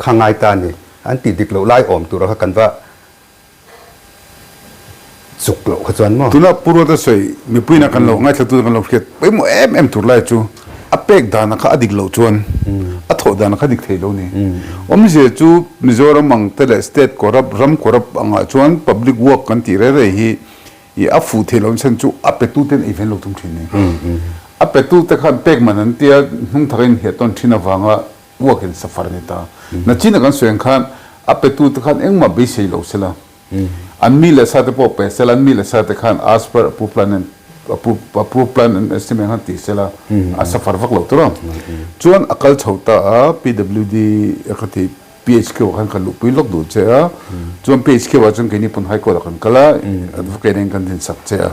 ข้างในตานี่อันติดเราไล่อมตัวเรากันว่าสุกเราขจรมั้งตัวน่ะพูดว่าสวยมีปุ่ยนักกันเราง่ายสุดตัวกันเราเขียนไปมั่วเอ็มตัวไล่จูอเปกดานักอดีตเราจวนอัฐดานักดิกเทโลนี่อมเสียจูมิโซรัมมังเตเลสเตทคอรับรัมคอรับอ่างจวน public work กันที่เรื่อยๆฮีอัฟฟูเทโลนเซนจูอัปเปตูเตนอีเวนต์เราทุ่มทีนี่อัปเปตูเตขันเปกมันนั่นที่นุ่งทารินเหตุตอนที่นาวางว่า work in safari นี่ตานั่นจีนกันส่วนขัน a pe tu te khan eng ma be sei lo sela an mi le sa te po pe sela an mi le sa te khan as per approved plan and estimate han ti sela a safar vak lo to chuan akal chhota a pwd akhati PHQ kan kalu pilok du che a chuan PHQ wa chung kini pun high court kan kala advocate kan din sak che a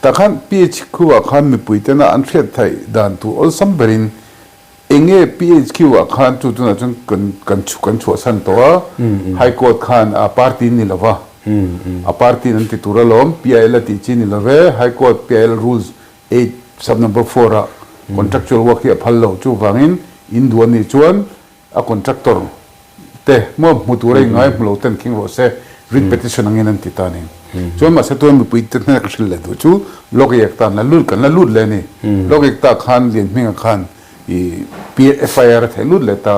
ta khan PHQ wa khan mi puitena an thret thai dan tu ol samberin enge PHQ wa khan tu na chung kan chu san to a high court khan a party ni lawa a party nan ti turalom PIL ti chi ni lave high court PIL rules 8 sub number 4 a contractual work a phallo chu wangin in duan ni chuan a contractor te mo muture ngai mlo ten king ho se writ petition angin an titani chuan ma se to mi puit ten na kashil le du chu log ek tan la lut le ni log ek ta khan lin minga khan I FIR the lut le ta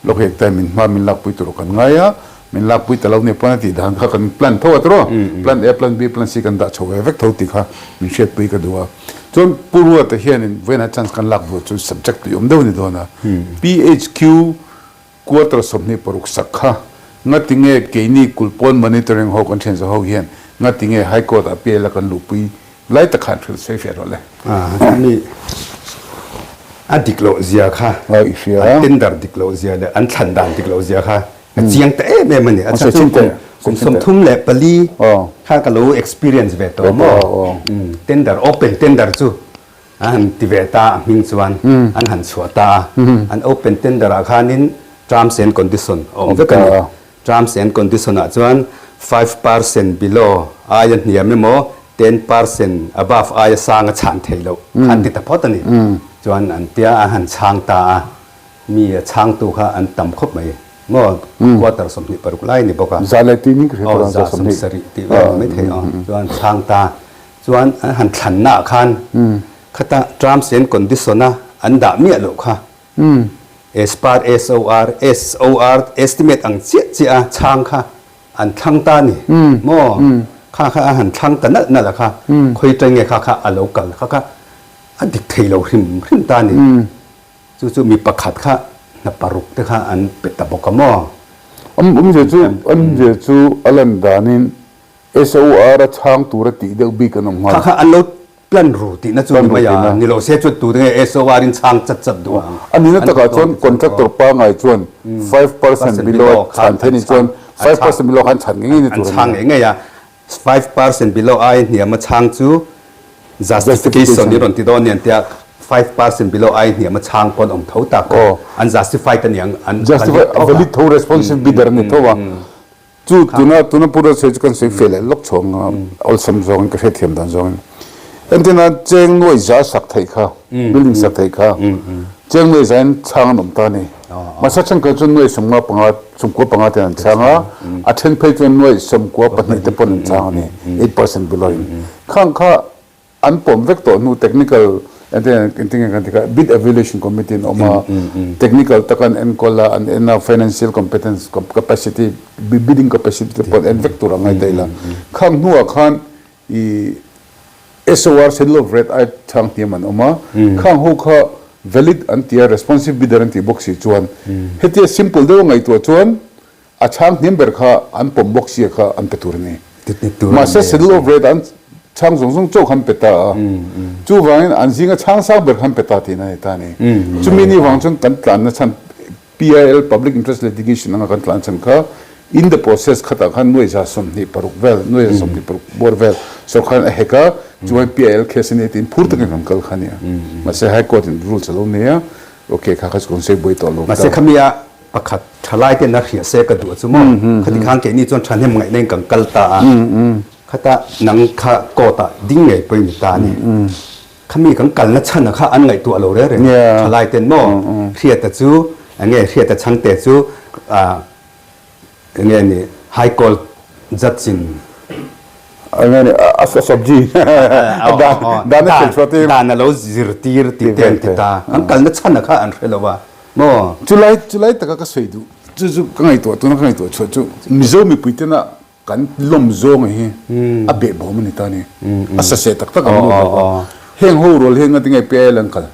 log ek ta min ma min lak pui tur kan ngaya min lak pui talaw ne pa ti dan kha kan plan tho atro plan A plan B plan C kan da chowe vek tho ti kha min shet pui ka duwa chuan purwa ta hian in when a chance kan lak bu chu subject yom do ni dona PHQ quarter somni paruk sakha ngatinge keini kulpon monitoring ho content ho hian ngatinge high court appeal kan lupui lai ta khan thil se fe role ni adiklo zia kha tender diklo zia le an thandan diklo zia kha chiang te me mani a chung som thum le pali kha ka lo experience ve to mo tender open tender chu an tiveta ming chuan an han chuata an open tender a khanin terms and condition vekani terms and condition a chuan 5% below ayan niam memo 10% above aya sanga chan theilo han ti ta photani chuan an tia a han chhangta mi chhangtu kha an tam khop mai mo quarter somni paruk lai ni boka zalati ni kre ran za somni sari ti mai thei chuan chhangta chuan han thlanna khan khata terms and condition a an da mi lo kha as part SOR estimate ang chia chang kha an thang ta ni mo kha han thang ta na la kha khoi tenge kha a local kha adik theilo hrim ta ni chu mi pakhat kha na paruk te kha an peta bokamo je chu alan danin SOR a chang tura ti de bi kanong ma kha an lo plan ru ti na chu ma ya ni lo se chu tu de SOR in chang chat du ani na ta ka chon contractor pa ngai chon 5% below chan theni chon 5% below han chan ngi ni tu chang nge ya 5% below ai ni ma chang chu justification ni ron ti don nian tia 5% below ai ni ma chang pon om thau ta ko an justify ta niang an justify valid tho responsive bidder ni thowa chu tuna pura se kan se fel lok chong all sam zong ka the thiam dan zong entina cheng noi za sak thai kha building sak thai kha cheng noi zan chang nom ta ni ma sa chang ka chun noi summa panga sumko panga tan changa a 10 page chun noi sumko pani te pon chang ni 8% below khang kha an pom vek to nu technical and then kan tika bid evaluation committee no ma technical takan en kola and en financial competence capacity bidding capacity pon en vek to rangai daila khang nuwa khan I SOR settle of red I chang tiaman oma khang ho kha valid antia responsive bidder anti boxi chuan hetia simple do ngai to chuan a chang number kha an pom boxi kha an peturni ma se settle of red an chang zong zong chok han peta chu wangin an zinga chang sa ber han peta ti na ta ni chu mini wang chun kan tlan na chan PIL public interest litigation anga kan tlan chan kha in the process khata khan noi ja som ni paruk vel noi som ni paruk bor vel so khan heka chuan PIL case ni tin phur tak kan kal khania ma se high court in rules alo ne ya okay kha khas kon se boi to lo ma se khamia pakhat thalai te na khia se ka du chu mo khati khang ke ni chon thanem ngai nei kan kal ta khata nang kha ko ta ding ngai poi ni ta ni khami kan kal na chhan kha an ngai tu alo re thalai ten mo Hriata chu ange Hriata Chhangte chu nge ni high court judge in angani asabji da na chwati da na lo zirtir ti ten ti ta an kal na chhan kha an relowa mo July taka ka soidu chu kangai to na kangai to chu mizo mi puitena kan lom zong hi abe bom ni tani asa se tak tak am heng ho rol heng atingai pel ankal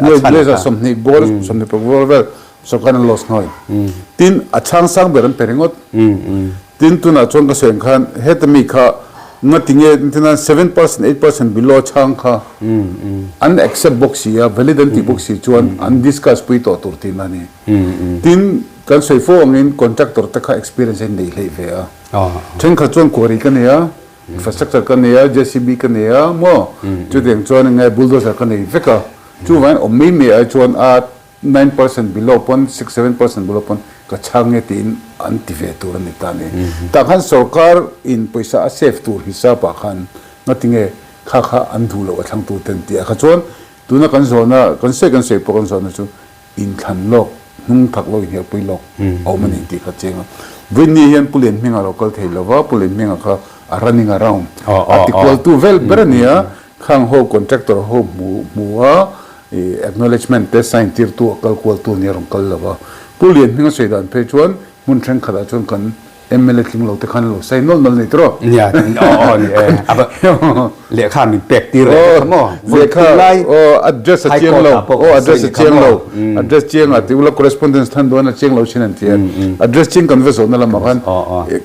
le le sa somni bor somni pro vel so kan loss noi tin achang sang beran peringot tin tu na chong ka seng khan hetami kha ngatinge tina 7% 8% below chang kha an accept box ya validity box chuan an discuss pui to tur tin ani tin kan sei fo ngin contractor ta kha experience in nei lei ve a chen kha chuan kori kan ya infrastructure kan ya JCB kan ya mo chu deng chuan ngai bulldozer kan nei veka chu wan ommi me a chuan a 9% below pon 6-7% below pon ka chhange tin anti ve tur ani tani ta khan sarkar in paisa a safe tur hisaba khan natinge kha kha andhu lo thang tu ten ti kha chon tuna kan zona kan se po kan zona chu in khan lok hung thak lo hi pui lok au mani ti kha chenga winni hian pulen minga local theilowa pulen minga kha running around article to well berania khang ho contractor ho muwa acknowledgement te sign tir tu kalkual tu ni rong kallawa pulian minga seidan pe chuan mun threng khada chuan kan MLA king lo te khan lo sai nol nol nei tro ya aba le kha mi pek ti re mo le kha address a chiang lo address a chiang lo address chiang a tiula correspondence than do na chiang lo chinan ti address chiang kan veso na la ma khan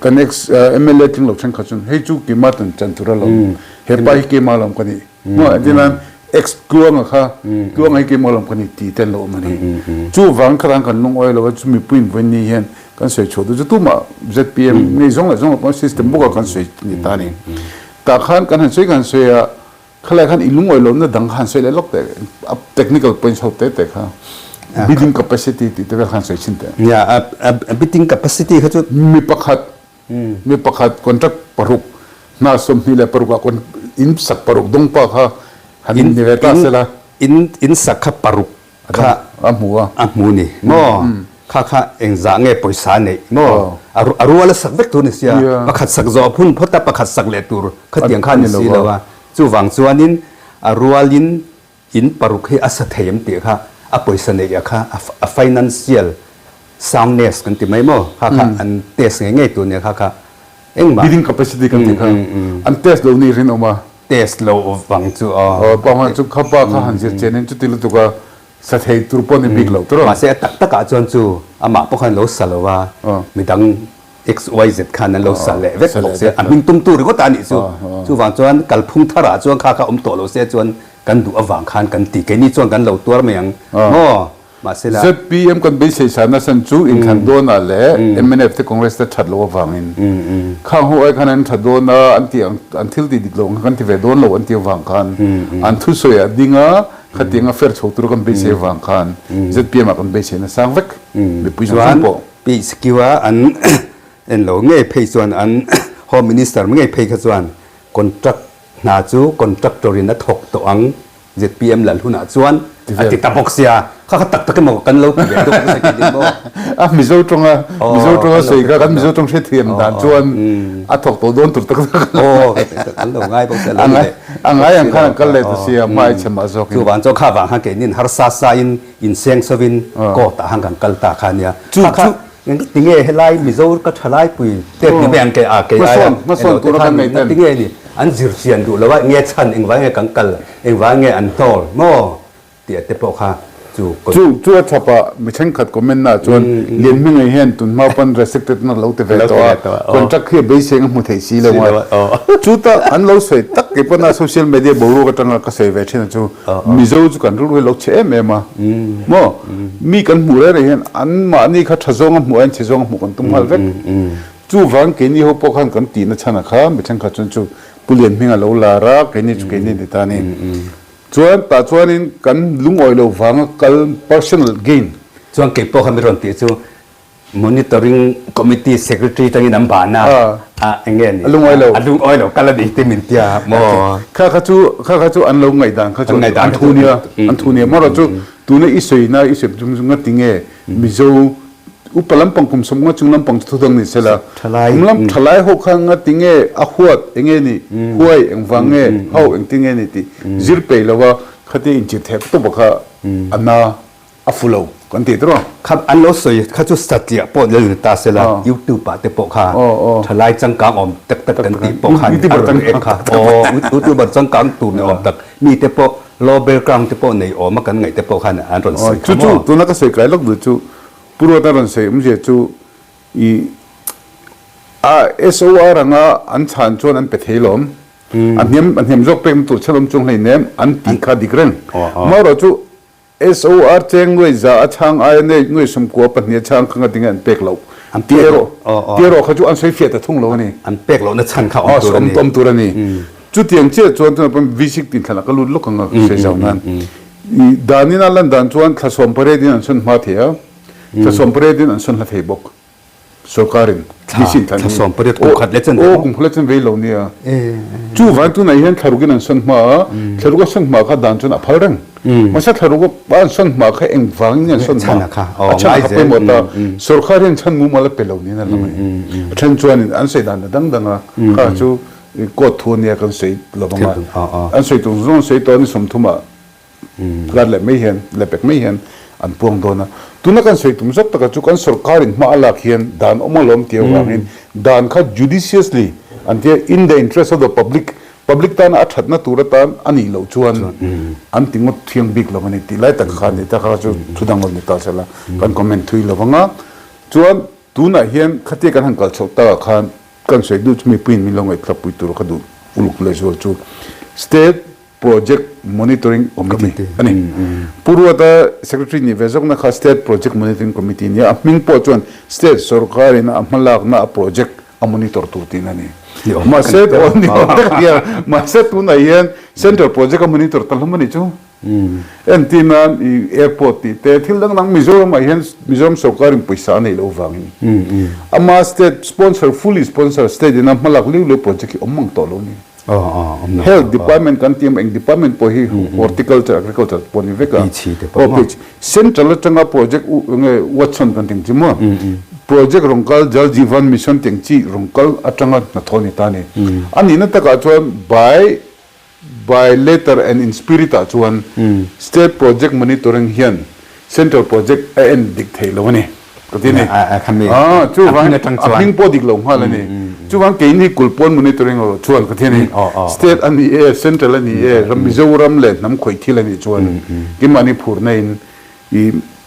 connects MLA king lo threng kha chun hei chu ki matan chantura lo he pai ki malam kani mo adinan ex kuang kha kuang ai ke molam kani ti tel lo mani chu wang khrang kan lung oil lo chu mi puin veni hen kan sei chodu chu ma ZPM ni zong la zong pa system buka kan sei ni tani ta khan kan sei kan sei a khala khan ilung oil lo na dang khan sei le lok te technical points hote te kha bidding capacity ti te khan sei chin te ya bidding capacity kha chu mi pakhat contract paruk na som ni le paruk kon in sak paruk dong pa kha in sakha paruk kha amu ni mo kha engza nge poisa nei mo aruala sakvek tu ni sia pakhat sak zo phun phota pakhat sak le tur khatiang khan si lawa chu wang chuanin arualin in paruk he asa thayam te kha a poisa nei ya kha a financial soundness kan ti mai mo kha an test nge tu ne kha engma bidding capacity kan ti kha an test lo ni rin oma test lo wang chu pama chu khapa kha hanjir chenen chu tilu tuka sathei turpon ni big lo tro ma se tak taka chon chu ama pokhan lo salowa midang xyz khan lo sale vek lo se amin tum tu ri ko ta ni chu wang chuan kalphung thara chuan kha kha to lo se chuan kan du awang khan kan ti ke ni chuan kan lo tur meng mo ma se la ZPM kan be se sana san chu in khan do na le MNF te congress te that lo wangin kha ho ai khan an that do na until di diklong kan ti ve don lo an ti wang khan an thu so ya dinga khatinga fer chotur kan be se wang khan ZPM kan be se na sang vek be pui chuan po pi skiwa an en lo nge phei chuan an home minister nge phei kha chuan contract na chu contractor in a thok to ang ZPM lal huna chuan ati tapoksia kha tak tak mo kan lo pe do se ki mo mizo tonga sei ka kan mizo tong the thiam dan chuan a thok to don tur tak kan lo ngai bok se la angai ang khan kal le to sia mai chama zo chu wan cho kha wang ha ke nin har sa in seng sovin ko ta hang kan kal ta khania kha tinge helai mizo ka thalai pui te ni bang ke a ke ai ma son tu kan nei ten tinge ni an zir sian du lawa nge chan engwa nge kankal engwa nge an tol mo ti te po kha chu thapa michen khat comment na chon lien mi ngai hen tun ma pan restricted na lo te ve to contract khi be seng mu thei si le wa chu ta an lo sei tak ke pana social media boru ka tanga ka sei ve thina chu mizo chu kan ru lo che me ma mo mi kan mu re hen an ma ni kha thazong mu an chezong mu kan tum hal vek chu wang ke ni ho po khan kan ti na chana kha michen kha chon chu pulien mi nga lo la ra ke ni chu ke ni ta ni chuan ta chuanin kan lung oil lo wang kal personal gain chuan ke po kham ron ti chu monitoring committee secretary tangi nam bana engen lung oil lo kala di te min tia mo kha chu an lo ngai dan kha chu an thunia mo ro chu tu ne isoi na isep jum nga tinge mizo upalam pangkum somnga chungnam pang thudang ni sela thalai ho khang nga tinge a huat enge ni huai engwange ho eng tinge ni ti zir pe lawa khati in chi thep to bakha ana afulo kan ti tro khap an lo soi kha chu statia po le ta sela youtube pa te po kha thalai changkang om tak tak kan ti po kha ti bar kha youtube bar changkang tu ne om tak mi te po lo background te po nei om kan ngai te po kha an ron sai chu tu na ka sei kai lok du chu puro taran sei umje chu I SOR anga an chan chon an pethelom an hem jok pem tu chalom chung lai nem an ti kha dikreng maro chu SOR cheng ngoi za achang ai ne ngoi sum ko pan ne chang khanga ding an pek lo an tiero kha chu an sei fiat thung lo ni an pek lo na chan kha om tur ani chu tiang che chon tu pam visik tin thala ka lut lo kanga se jaw nan danina lan dan chuan thlasom pare din an sun ma thea thlasom pare din an sun la thei bok Sokarin, disin tani. Thasom pare ko khat lechan. Ko khat lechan vei lo nia. Chu van tu na hian tharugin an son ma, tharuga son ma kha dan chun a pharang. Masa tharuga ban son ma kha eng wang ni son ma. Acha kha pe mota Sokarin chan mu mala pe lo ni na lamai. Chan chuan an sei dan dang danga kha chu ko thu nia kan sei lo ma. An sei tu zon sei to ni som thuma. Gar le mai hian, le pek mai hian an puang dona. Tuna kan sei tum zat taka chu kan sarkarin ma ala khian dan omalom tia wangin dan kha judiciously antia in the interest of the public tan a thatna turatan ani lo chuan an tingot thiang big lo mani ti lai tak kha ni ta kha chu thudang ni ta chala kan comment thui lo wanga chuan tuna hian khate kan hankal chota khan kan sei du chmi pin mi lo ngai thlapui tur kha du uluk le zo chu state project monitoring committee ani purwata secretary ni vezok na kha state project monitoring committee ni aming po chuan state sarkar ina amalak na project a monitor turtin ani ma set on ni ya ma set una yen central project monitor talmani chu entina airport ti te thildang nang mizoram yen mizoram sarkar in paisa nei lo wangin ama state sponsor fully sponsor state ina amalak liu project omang to lo ni Health Department kan team eng department po hi horticulture agriculture po ni veka central changa project watson kan ting chimo project rongkal jal jivan mission ting chi rongkal atanga na thoni tani ani na taka chuan by letter and in spirit a chuan state project monitoring hian central project and dictate lo ni katini chu wang aping po dik lo hala ni chu wang ke ni KULHPÂWN monitoring ro chuan katini state ani central ani Mizoram le nam khoi thil ani chuan ki Manipur nei I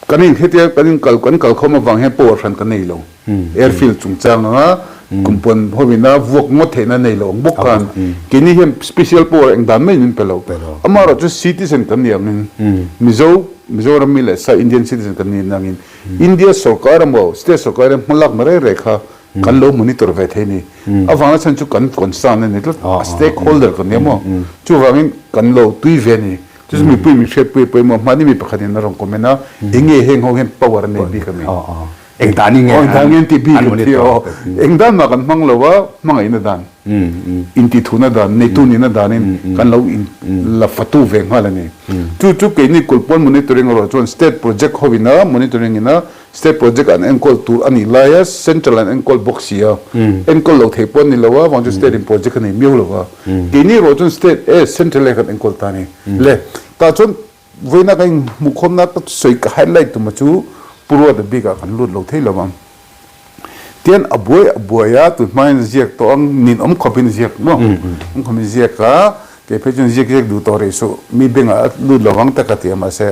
kanin hetia kanin kal khoma wang he por ran kan nei lo airfield chungchang nga kumpon hobina vok mo thena nei lo bok kan kini hem special por eng dan mai nin pelo amaro chu citizen kan ni amin Mizoram mi le sa Indian citizen kan ni nangin India sarkar mo state sarkar malak mare rekha kan lo monitor ve theni awanga chan chu kan concern ne stakeholder kan ne mo chu wangin kan lo tui ve ni chu mi pui mi shep pui mo mani mi pakhatin na rong komena enge heng ho hen power ne bi kami eng dani nge eng dani ti bi ti eng dan ma kan mang lo wa mangai na dan inti thuna dan nei tu ni na danin kan lo in la fatu ve ngala ni chu ke ni KULHPÂWN monitoring ro chon state project hobina monitoring ina state project an encol tour ani lias central an encol boxia encol lo thepon ni lawa wang state in project ni miu lawa ke ni ro chon state central kan encol tani le ta chon voina kai mukhom na soi ka highlight tu machu purwa the biga kan lut lo thei lawam tian aboya tu main ziek to ang nin khopin ziek no khopin ziek ka ke pejun ziek du to re so mi benga lut lawang ta ka ti ma se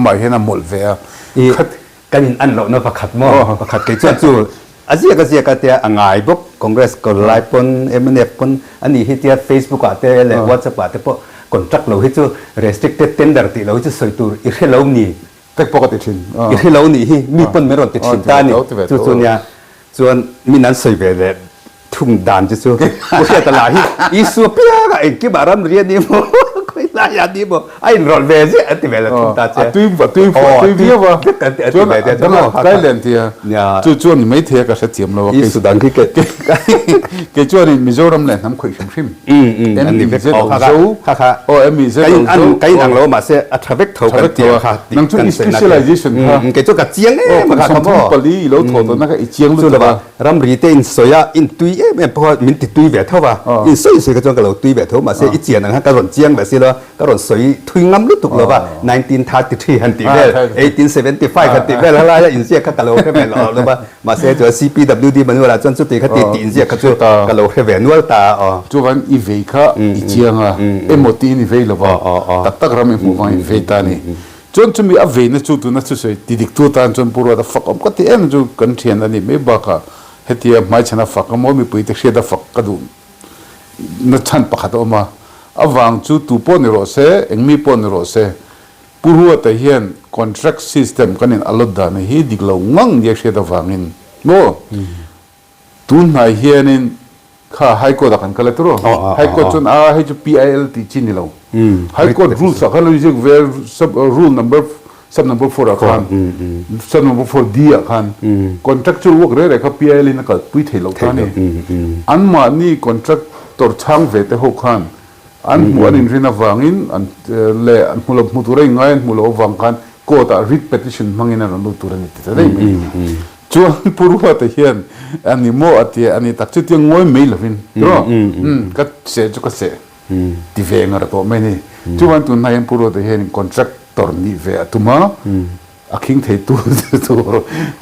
ma hena mol ve khat kanin an lo na pakhat mo pakhat ke chu azia ka te angai bok congress ko laipon MNF pon ani hitia Facebook ate le WhatsApp ate po contract lo hi chu restricted tender ti lo chu soitur I hello ni tek pocket tin I hello ni hi mi pon meron ti thin ta ni chu nya chuan minan soi ve le thung dan chu ko sia ta la hi isu pia ga ki baram ria ni mo koi la ya ni mo ai rol ve ji ati ve la thung ta che tu dia wa chu ve de no Thailand dia chu ni mai the ka sa chiam lo ke sudan ki ke chu ni Mizoram le nam khoi shim ani ve kha mi ze kai nang lo ma se a thavek thau kan ti kha nang chu specialization ke chu ka chiang ma kha mo pali lo tho to na ka I chiang lu ba ram ri te in soya in tui me po min ti tui ve tho ba in soi ka chong ka lo tui ve tho ma se I chiang na ka ron chiang ba se lo ka ron soi thui ngam lu tuk lo ba 1933 han ti ve 1875 han ti ve la ya in sia ka ka lo ke me lo ba ma se jo CPWD manu la chon chu ti kha ti tin sia ka chu ka lo he ve nual ta chu van I ve kha I chiang a emoti ni ve lo ba tak tak ram mu van ve ta ni จนจะมีอเวนะจุดตัวนั้นสุดเลยติดตัวตานจนปวดฝักอมก็ที่เอ็นจูกันเทียนอันนี้ไม่บ้าค่ะเฮตียไม่ชนะฝักก็มอมีปุ๋ยแต่เสียดฝักกระดุมนั่นฉันปะขัดออกมาอวางจุดตัวปนโรเซ่เอ็งมีปนโรเซ่ผู้รู้แต่เฮียน contract system กันนี่อลดดานฮีดิกเรางังเดียเสียดวางินโม่ตุนนายเฮียนินข้าไฮโคดกันกันเลยตัวไฮโคดจนให้จุ PILT จีนี่เราไฮโคด rules อะเขาเลยจะ where sub rule number 4อะคัน sub number 4 D อะคัน contractual work เรื่องเขา PIL นี่ก็ปุ้ยเทเราท่านี่อันมานี่ contractor ช่างเวทหกคันอันหัวนินรินาวางินอันเล่อันมุลมุตุเรงไงมุลวังคันก็แต่ repetition มังอินันอันมุตุเรงติดได้ไหมจวนผู้รู้แต่เฮียนอันนี้โมอัติอันนี้ตักจุดยังงวยไม่หรอกวินรู้ก็เสียจุกเสียที่เวงอะไรตัวไม่นี่จวนตุนนายผู้รู้แต่เฮียน contractor นี่เวตุมาอาคิงเทตัว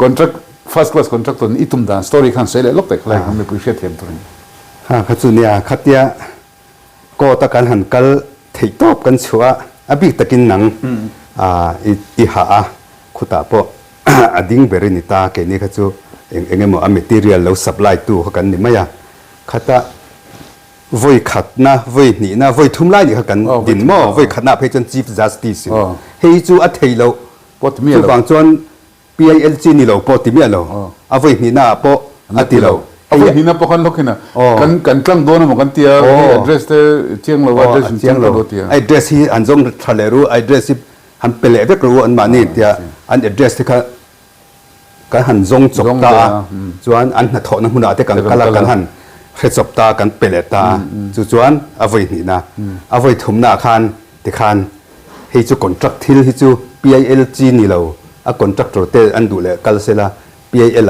contract first class contractor นี่ตุ้มด่าน story ขันเสียเลยลบแต่ใครทำไม่พูดเสียเทียมตัวนี้ขัดจุเนี่ยขัดเดียก็ตะการหันกัลเทตบกันชัวอบิตะกินหนังอีหาขุตาปออดิ้งเบรินิตาเกนี่ขัดจูเองมั่วอเมทีเรียลเราสับไลตัวกันนี่ไม่ยาขัดวยขัดนะวยนี่นะวยทุ่มไล่นี่กันดินมั่ววยขัดนะเพื่อจน Chief Justice เฮ้ยจูอัดเทเราจูบางจวน PILG นี่เราปอติเมียเราอวยนี่นะปออัดที่เราเอาไปหินะพวกคนลุกหินะกันกลางโดนมันกันเตีย address เตเชียงเรา address เชียงเราเตีย address ที่อันจงทะเลรู้ address ที่หันเปลี่ยนก็รู้อันมานี่เตียอัน address ที่กันหันจงจบตาจวนอันนัทอนหุ่นอาเตกันกันหันเฮ็ดจบตากันเปลี่ยนตาจวนเอาไว้นี่นะเอาไว้ทุ่มหน้าคันที่คันให้จู contract ที่ให้จู PILG นี่เราอ่ะ contractor เตอันดูแลกันเสร็จละ PIL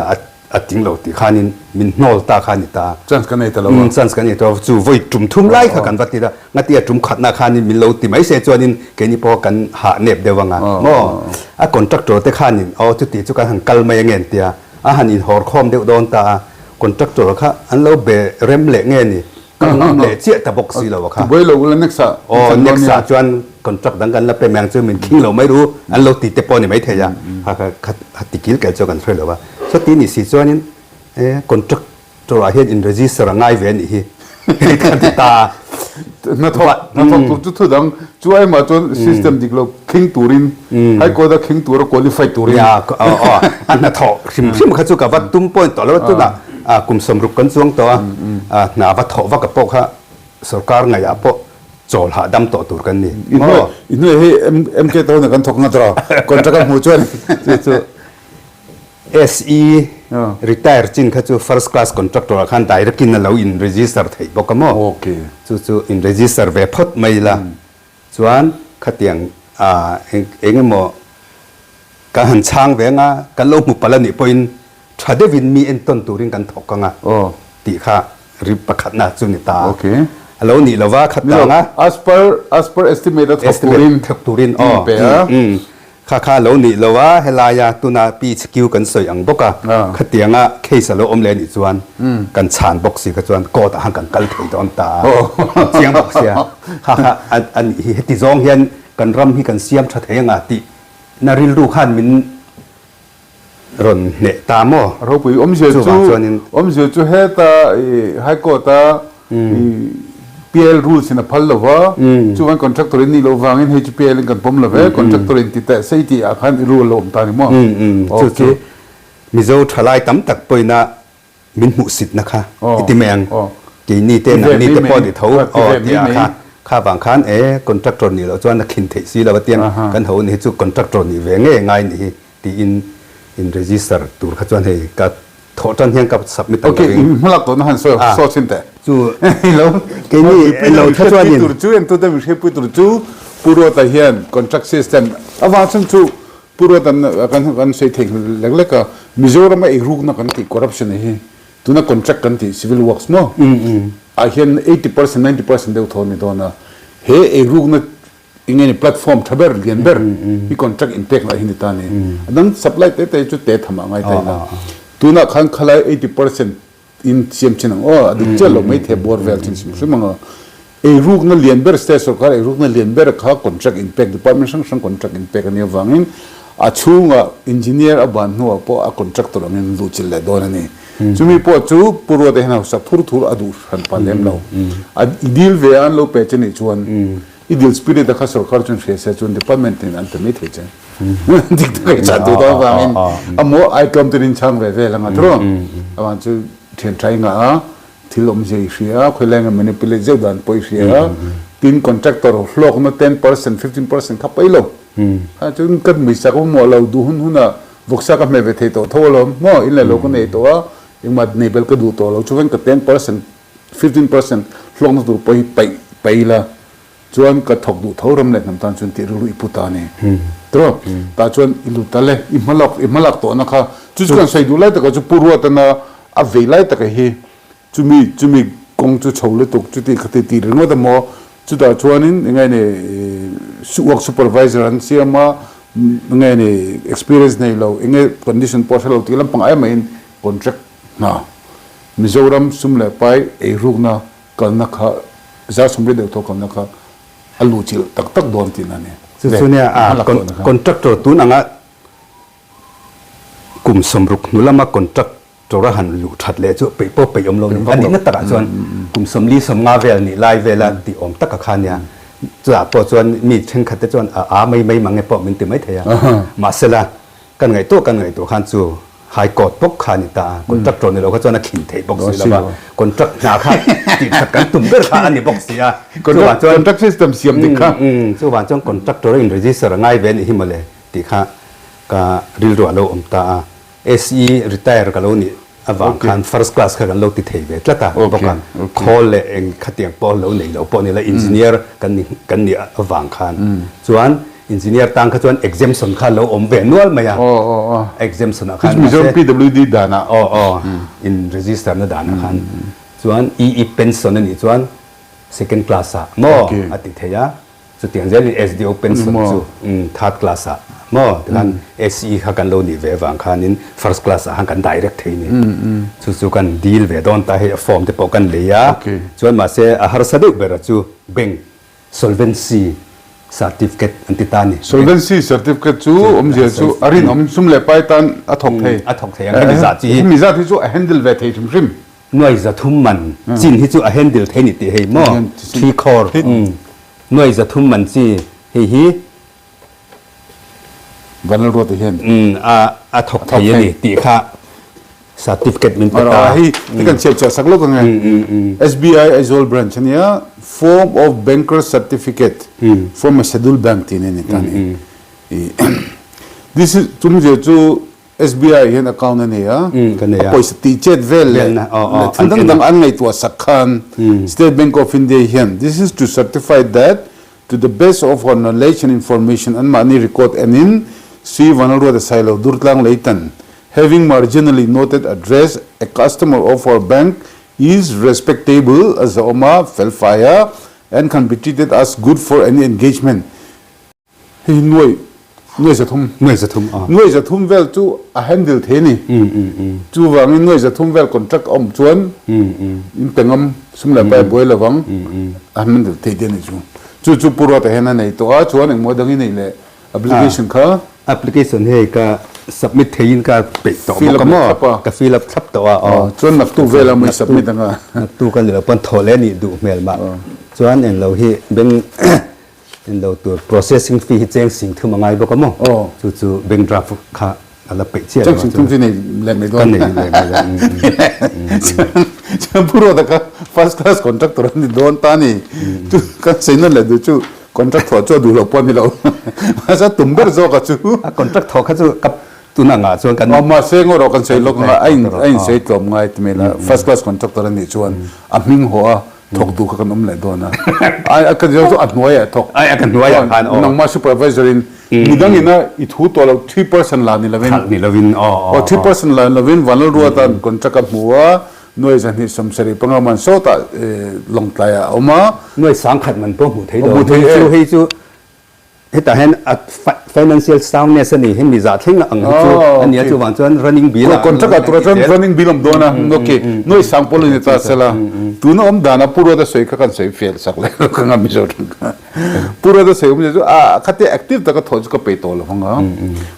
อัดทิ้งเราที่ขานินมินโนลตาขานิตาจันสกันนี่ตลอดจันสกันนี่ตัวจู่ไว้จุ่มทุ่มไล่ข้ากันวัดที่ละงั้นที่จุ่มขัดนาขานินมินเราที่ไม่เสียจวนินเกนี่พอกันหาเน็บเดียวงานโม่อ่ะคอนแทคเตอร์ที่ขานินเอาจุดที่จุกันหันกัลไม่เงี้ยเตียอ่ะหันอินหอร์คอมเดียวโดนตาคอนแทคเตอร์ค่ะอันเราเบเร็มเละเงี้ยนี่กันเละเจี๊ยตะบกสีเราค่ะเว้ยเราเล่นนักษานักษาจวนคอนแทคดังกันแล้วเป็นแมงจื้อมินคิงเราไม่รู้อันเราติดเตปอนี่ไม่เทียหัดติกิลแกเจ้ากันเท่าไหร่วะสุดที่นี่สิจวนินcontractor เห็น in register ง่ายเว้นอีกันที่ตานัทว่าจุดดังช่วยมาจน system ดิกเราคิงตูรินให้ก็ได้คิงตูร qualify ตูรินอันนัทว่าพิมพ์ข้าจุกับวัดตุ้มปอยต่อแล้ววัดตุ้มน่ะกลุ่มสมรุปกันช่วงตัวหน้าวัดทว่ากับพวกฮะสการไงอ่ะพวกโจลหาดำต่อตูกันนี่อินด้วยให้เอ็มเคตัวเนี่ยกันทกนัทว่าคนจะกันหัวช่วยSE retire จินข้าจู first class contractor ขันได้รักินเรา in register ไทยบอกกันมั้งโอเคจู in register แบบพดไม่ละส่วนขัดยังเองมั่วการหันช่างเวงกันลงมุปลานี่พออินถ้าได้วินมีเอ็นต้นตูริงกันถกกันตีข้าริบประคัดนาจุนิตาโอเคแล้วนี่เราว่าขัดยังas per estimated ตูรินข้าแล้วนี่เราว่าเฮลายาตุนาปีสกิลกันสวยอังบกขัดยังเคสเราอมเลนิจวนกันชานบกสิกจวนก็ต่างกันกัลที่ตอนตาเสียงบกเสียอันเฮติจองเฮียนกันรำให้กันเสียมชัดเฮงตินาริลรูขันมินรอนเนตามอเราไปอมเสียจูเฮตาให้ก็ตาPL rules in a pallava chuan contractor ni lo wangin HPL kan pom lave contractor in tita seiti akhan rule lom tani mo chu mizo thalai tam tak poina min mu sit na kha itimeng ke ni te na ni te po di tho ya kha bang khan contractor ni lo chuan na khin thei si la batian kan ho ni chu contractor ni ve nge ngai ni ti in register tur kha chuan he ka thọ chân hiangกับ submit โอเคมันหลักตัวนั้นโซชินแต่จู่แล้วแกนี่เราถ้าช่วยนี่จู่เอ็นตัวเต็มเชฟตัวจู่ผู้รู้แต่เฮียน contract system อาว่าฉันจู่ผู้รู้แต่กันใช้เทคนิคเล็กๆก็มิโซรัมไอ้รูกนักกันที่ corruption นี่ตัวนั้น contract กันที่ civil works มั้งเฮียน 80% 90%เดียวทนนี่ตัวน่ะเฮ้ไอ้รูกนักยังไงนี่ platform ทับเบิร์เรียนเบิร์มี contract impact อะไรที่นี่ตานี่ดัง supply เตะจุดเตะทำอะไรได้ละตัวนั้นขันขลาย 80% in เสียมชินังดูเจ้าเราไม่เทบอร์เวลจริงๆใช่ไหม รูกนั่นเรียนเบอร์สเตสก็รูกนั่นเรียนเบอร์เขา contract impact department ช่าง contract impact เนี่ยฟังอินช่วงengineer บันหัวพอcontractor เนี่ยรู้จิลเลยโดนนี่จุมีพอจูปวดเห็นเอาสักทุรอดูหันปันเล่มเราดีลเวียนเราเปิดนี่ชวนดีลสปิริตข้าสุรการจนเสียชวน department นี่อันเป็นไม่ถึงจังดิกได้จัดตัวฟังอินโมไอคอมตัวนี้ช่างเว่ลังตรงวันจูเทียนใจงาที่ลมเสียคุยแรงมันเป็นเจ้าดันไปเสียทีม contractor โลกมา 10% 15% ขับไปลงจนกันมีสักว่าหมอเราดูหุ่นน่ะวุกสักกับเมเวทตัวทั่วลมหมออินเลยเราก็ในตัวยังมาในเบลก็ดูตัวเราช่วยกัน10% 15% ลงตัวไปละจวนก็ถกดูเท่ารำเล็กน้ำตาลจนตีรู้อิปุตานี่ตัวแต่จวนอิลุตาเลยอิมลักตัวนะคะจุดกันใส่ดูไล่แต่ก็จะปูรัวแต่น่ะอเวไล่แต่ก็เฮจุมีกงจุดโฉเลยตกจุดที่คติตีเรื่องว่าแต่หมอจุดแต่ชวนนี้ยังไงเนี่ยwork supervisor อันเสียมายังไงเนี่ย experience ในเรายังไง condition พอเราตีลำปังไอ้ไม่ contract นะมิโซรัมสุ่มเลยไปรูกนะกันนะคะจะสมเด็จเดี๋ยวทกันนะคะอัลลูจิลตักโดนตีนั่นเนี่ยส่วนเนี่ยcontractor ตัวนั้นกลุ่มสมรุกนุลมา contractor หันลูทัดเลยจู่ไปพบไปอมลงอันนี้นั่นตระส่วนกลุ่มสมลีสมงาเวลนี่ไลเวลตีอมตักขันเนี่ยจะพอส่วนมีเช่นขัดแต่ส่วนไม่มังไงพอมันตีไม่เทียมาเสละกันไงตัวขันจู่ไฮกอดปกขานิตาคนจักรนี่เราก็จะนักขินเทบอกสิแล้วว่าคนจักรนาคาติดสักกันตุ่มเบอร์ขาอันนี้บอกสิคนจักร system เสียมติค่ะส่วนจ้องคนจักรตัวอินรีจิสระง่ายเว้นหิมะเลยติค่ะก็ริลรัวเราอมตา SE retire กันเรานี่อวังคัน first class กันเราติดเทเวทแล้วตาบอกกัน call เลยเองขัดยังปอเราเนี่ยเราปอนี่ละ engineer กันนี่อวังคันส่วน engineer ตั้งขจวน exemption คันเราอมเวนวลไหมอ่ะ exemption คันมีส่วน PWD ดานะin register นั่นดานะคันส่วน pension นี่ส่วน second class อ่ะมออติเทียสุดที่อันเจริญ SDO pension ส่วน third class อ่ะมอแต่กัน SE เขากันเรานี่เวฟังคันนี้ first class อ่ะเขากัน direct ที่นี่ส่วนกัน deal เวดอนตาให้ form ที่ปกันเลยอ่ะส่วนมาเสียอาหารสะดวกเบรจู่ bank solvency certificate อันติดตานี่ solvency certificate จู่เจ้าจู่อารินสุ่มเล็บไปตันอัฐกเทยังไม่จัดจีมีจัดที่จู่ handle เวทีทุ่มริมหน่วยจะทุ่มมันจินที่จู่ handle เทนิติให้หม้อที่ core หน่วยจะทุ่มมันจีให้วันละรวดที่เห็นอัฐกเทยังนี่ติค่ะ certificate มันเป็นอะไรที่กันเช็คสักลูกไง SBI Aizawl branch เนี่ย form of banker certificate from a scheduled bank ที่นี่กันนี่ this is ทุ่มเจ้า SBI เห็น account นี่อ่ะพอสติเจ็ดเวลเลยดังอันไงตัวสักคัน State Bank of India เห็น this is to certify that to the best of our knowledge and information and money record and in see Vanal Ruata Sailo Durtlang Leighton having marginally noted address a customer of our bank is respectable as the Oma Felfire and can be treated as good for any engagement. Hey, nuôiจะทุ่มเวลจู่a handle เทนี่จู่วังนุ้ยจะทุ่มเวล contract ชวนอินเต็งสุ่มเลยไปบ่อยละวังมันเทเดียนี่จู่ปูรัวแต่เห็นนั่นไอ้ตัวชวนเองโมดังนี่เลย application ค่ะ application ให้ก็ submit เองก็ไปต่อมาก็มั่วก็ fill up ทับตัวชวนนักตู้เวลาไม่ submit ตั้งนักตู้กันเหลือปนโถเล่นี่ดูเมลมาชวนเองเราที่เป็นเราตัว processing fee แจ้งสิ่งที่มาไงบอกก็มั่วจู่ๆเป็น draft ค่ะอะไรไปเชี่ยแจ้งสิ่งที่นี่แหลกไม่โดนฉันพูดว่าแต่ก็ first class contractor นี่โดนตานี่จู่ก็เซ็นนั่นแหละดูจู่ contractor จู่ดูเราปนนี่เรามาซะตุ่มเบอร์โซก็จู่ contractor เขาจู่กับตุนงาชวนกันมาเซ็งเรากันเซ็นลงไอ้เซ็นกลมไงที่เมล่ะ first class contractor นี่ชวนมิงหัวถกดูกันน้ำเลยโดนนะไอ้กันจะอัดหน่วยถกกันหน่วยน้องมา supervisor มีดังนี้นะอีทูตัวเรา 3% ล้านนี่ละวิน3% ล้านละวินวันละรัวตันคนจะกับหัวหน่วยจะนี่สมศรีปังมันโซตลงตายเอามาหน่วยสังขัดมันพวกหูไทยเราจู่ให้จู่ แต่เห็น financial soundness นี่เห็นมีจัดเท่งอังจูอันนี้จูวันจวน running bill คน contractor จวน running bill มโดนะโอเคน้อยสังพลนี่ตาเสละตัวน้องดานะพูดว่าจะสวยกันสวยเฟลสักเลยก็งามิจฉาพูดว่าจะสวยมันจะขัดที่ active แต่ก็ถอดก็ไปตัวละฟังอ่ะ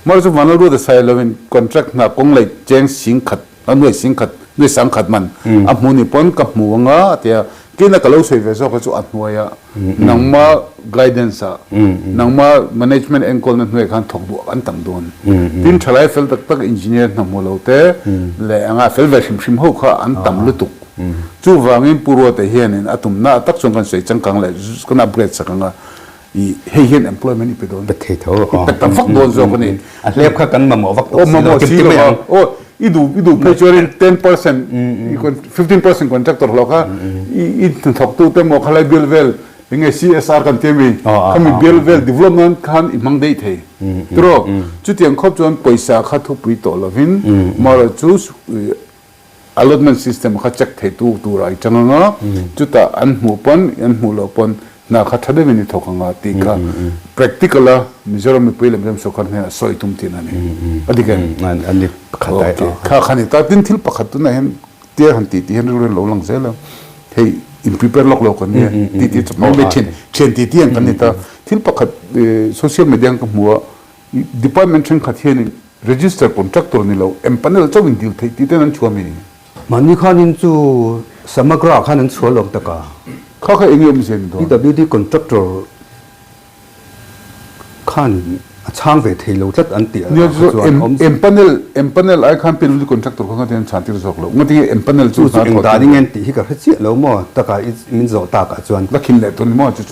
มาจะวันเราดูแต่ Sailo เป็น contract นะกงเลยแจ้งสิงขัดน้อยสิงขัดน้อยสังขัดมันอับมูนี่ปนกับหมูงะแต่กินแล้วก็เราสวยเวสก็จะอัดหน่วยนังมา guidance นังมา management angle นั่นหน่วยการถกดูอันต่างโดนทีมชลายเฟลตัก engineer นังมูเราเต้เลยอ่ะเฟลเวชิมชิมหัวข้าอันต่ำลุตุกจู่วางเงินปูรัวแต่เฮียนี่อัตุมน่าตักส่งกันสวยจังกังเลยก็นับเกรดสักกังอีเฮียน employment อีไปโดนประเทศเขาแต่ตั้งฟักโดนส่งคนนี้เรียบข้ากันมาหมอวัก โอ้มาหมอซีเลยโอ้อีดูเพจอริน10%อีคน 15% contractor หรอกค่ะอีถกตู้เต็มหมดขลายบิลเวลยังไง CSR กันเต็มมีเขามีบิลเวล development คันอีมังได้เท่ตรอกจุดที่ยังครบจนปอยสาขาทุบปีโตแล้ววินมาเราจูส allotment system เขาจักเทตู้ไรจังงั้นจุดอันหูปนอันหูหลปนน่าขัดทัดไม่นิทอกงาตีค่ะ practical ละมิจฉาไม่ไปเลยไม่สกันเนี่ยสอยตุ้มตีนั่นเองอันนี้กันอันนี้ขัดได้ข้าขันนี่ตาดินทิลปะขัดตัวนั้นเห็นเตี้ยหันตีเห็นเรื่องหลงหลังเสียแล้วเฮ้ย in prepare ล็อกกันเนี่ยตีจะไม่เช่นตีอย่างกันนี่ตาทิลปะขัด social media กับหัว Departmental ขัดเห็น register contractor นี่เรา empanel เจ้าวินดิลตีนั้นชัวร์มั้ยมันนี่ข้านินจูสมัครข้านั้นชัวร์หลงตะกาเขาเองยังไม่เซ็นตัว PWD contractor ข้านช่างเวทีเราจัดอันเตียเนี่ยจู่empanelไอ้ข้ามเป็นวิธี contractor เขาเทียนชาติรู้สึกเราเมื่อที่ empanel จู่เองตาดิ่งเงินตีก็เสียแล้วมั่วตะกามินโจตากจวนแล้วคิดเลยตัวนี้มั่วจู่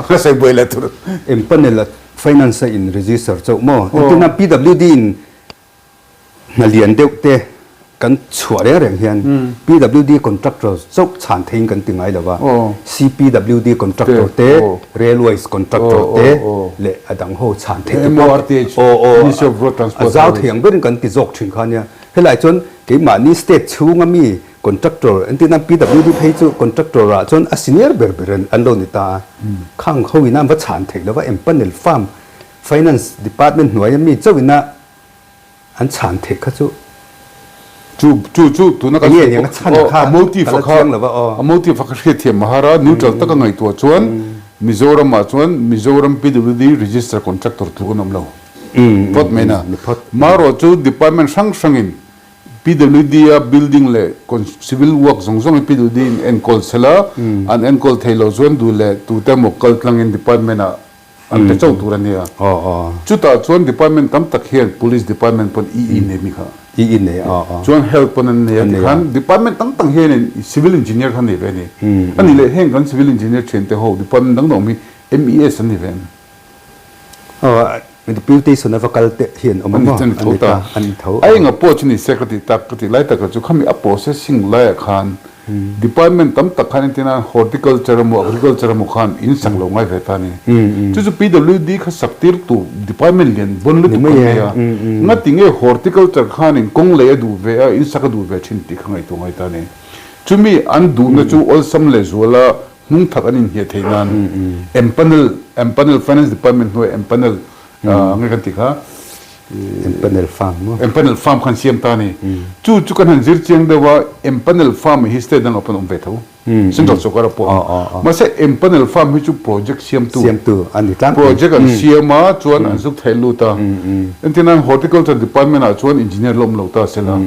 ข้าใส่ใบเลยตัว empanel finance in register จู่มั่วที่นั่น PWD นั่นเรียนเด็กเต้กันชัวร์เรื่องเฮียน PWD contractor จกชานทิ้งกันถึงไงหรอวะ CPWD contractor เต้ railways contractor เต้และอดังโหชานทิ้ง MRTH Ministry of Road Transport เจ้าเถียงเป็นกันติจกถึงเขาเนี่ยเฮ้ยหลายจนเกี่ยมานี่ state ชูงมี contractor อันที่นั่น PWD ให้จู contractor อะจน senior เบอร์อันโดนิตาข้างเขาวินาว่าชานทิ้งแล้วว่า empanel farm finance department หน่วยมีเจ้าวินาอันชานทิ้งเขาจูจู่ตัวนักการเมืองโมทีฟักฮาโมทีฟักเทียมมหารานิวทรัลตั้งไงตัวชวนมิโซรัมมาชวนมิโซรัม PWD register contractor ตัวน้ำเล่าพอดไม่นะมาโรจู่ department ช่างอิน PWD building เลย civil work ส่ง PWD encol เสละอัน encol เทโลชวนดูเลยตัวเต็มกอลตั้งอิน department อันเป็นเจ้าตัวนี้จู่ตาชวน department ตั้มตักเฮียน police department ปนเนี่ยมีค่ะอินเนี่ยชวน help ปนเนี่ยคัน department ตั้งเฮียน civil engineer คันเนี่ยเป็นนี่อันนี้เลยเห็นกัน civil engineer เช่นแต่ how department ตั้งต้องมี MES อันนี้เป็นมันจะพิจารณาฟังเตเฮียนออกมาอันนี้เท่าไอ้เงาโพสนี่ secretary ตักก็ที่ไล่ตักก็จะเขามี processing ไล่คัน department ตั้มตักคันที่นั่น horticulture มั้ง agriculture มั้งคันอินสังลงไงเวทานี่จู่ PWD เขาสักทีตัว department เรียนบนลุตุกันเนี่ยงั้นที่เงี้ย horticulture คันอินกงเลยดูเวอินสักดูเวชินติขังไงตัวไงตานี่จู่มีอันดูนะจู่ all some เลยจู่ละมุ่งทักอันนี้เหี้ยเท่านั้น empanel finance department ด้วย empanelไงกันติค่ะ empanel farm ขันเสียมตานี่จู่กันหันจิรเชียงเดว่า empanel farm ฮิสเตดันออกเป็นองค์เบต้าซึ่งเราสุกระปอมาเส empanel farm ให้จู่ project เสียมตัวอันนี้ตั้ง project อันเสียมาชวนอันสุกไทยลูตาอันที่นั่น horticulture department ชวน engineer ล้มลูตาเสร็จแล้ว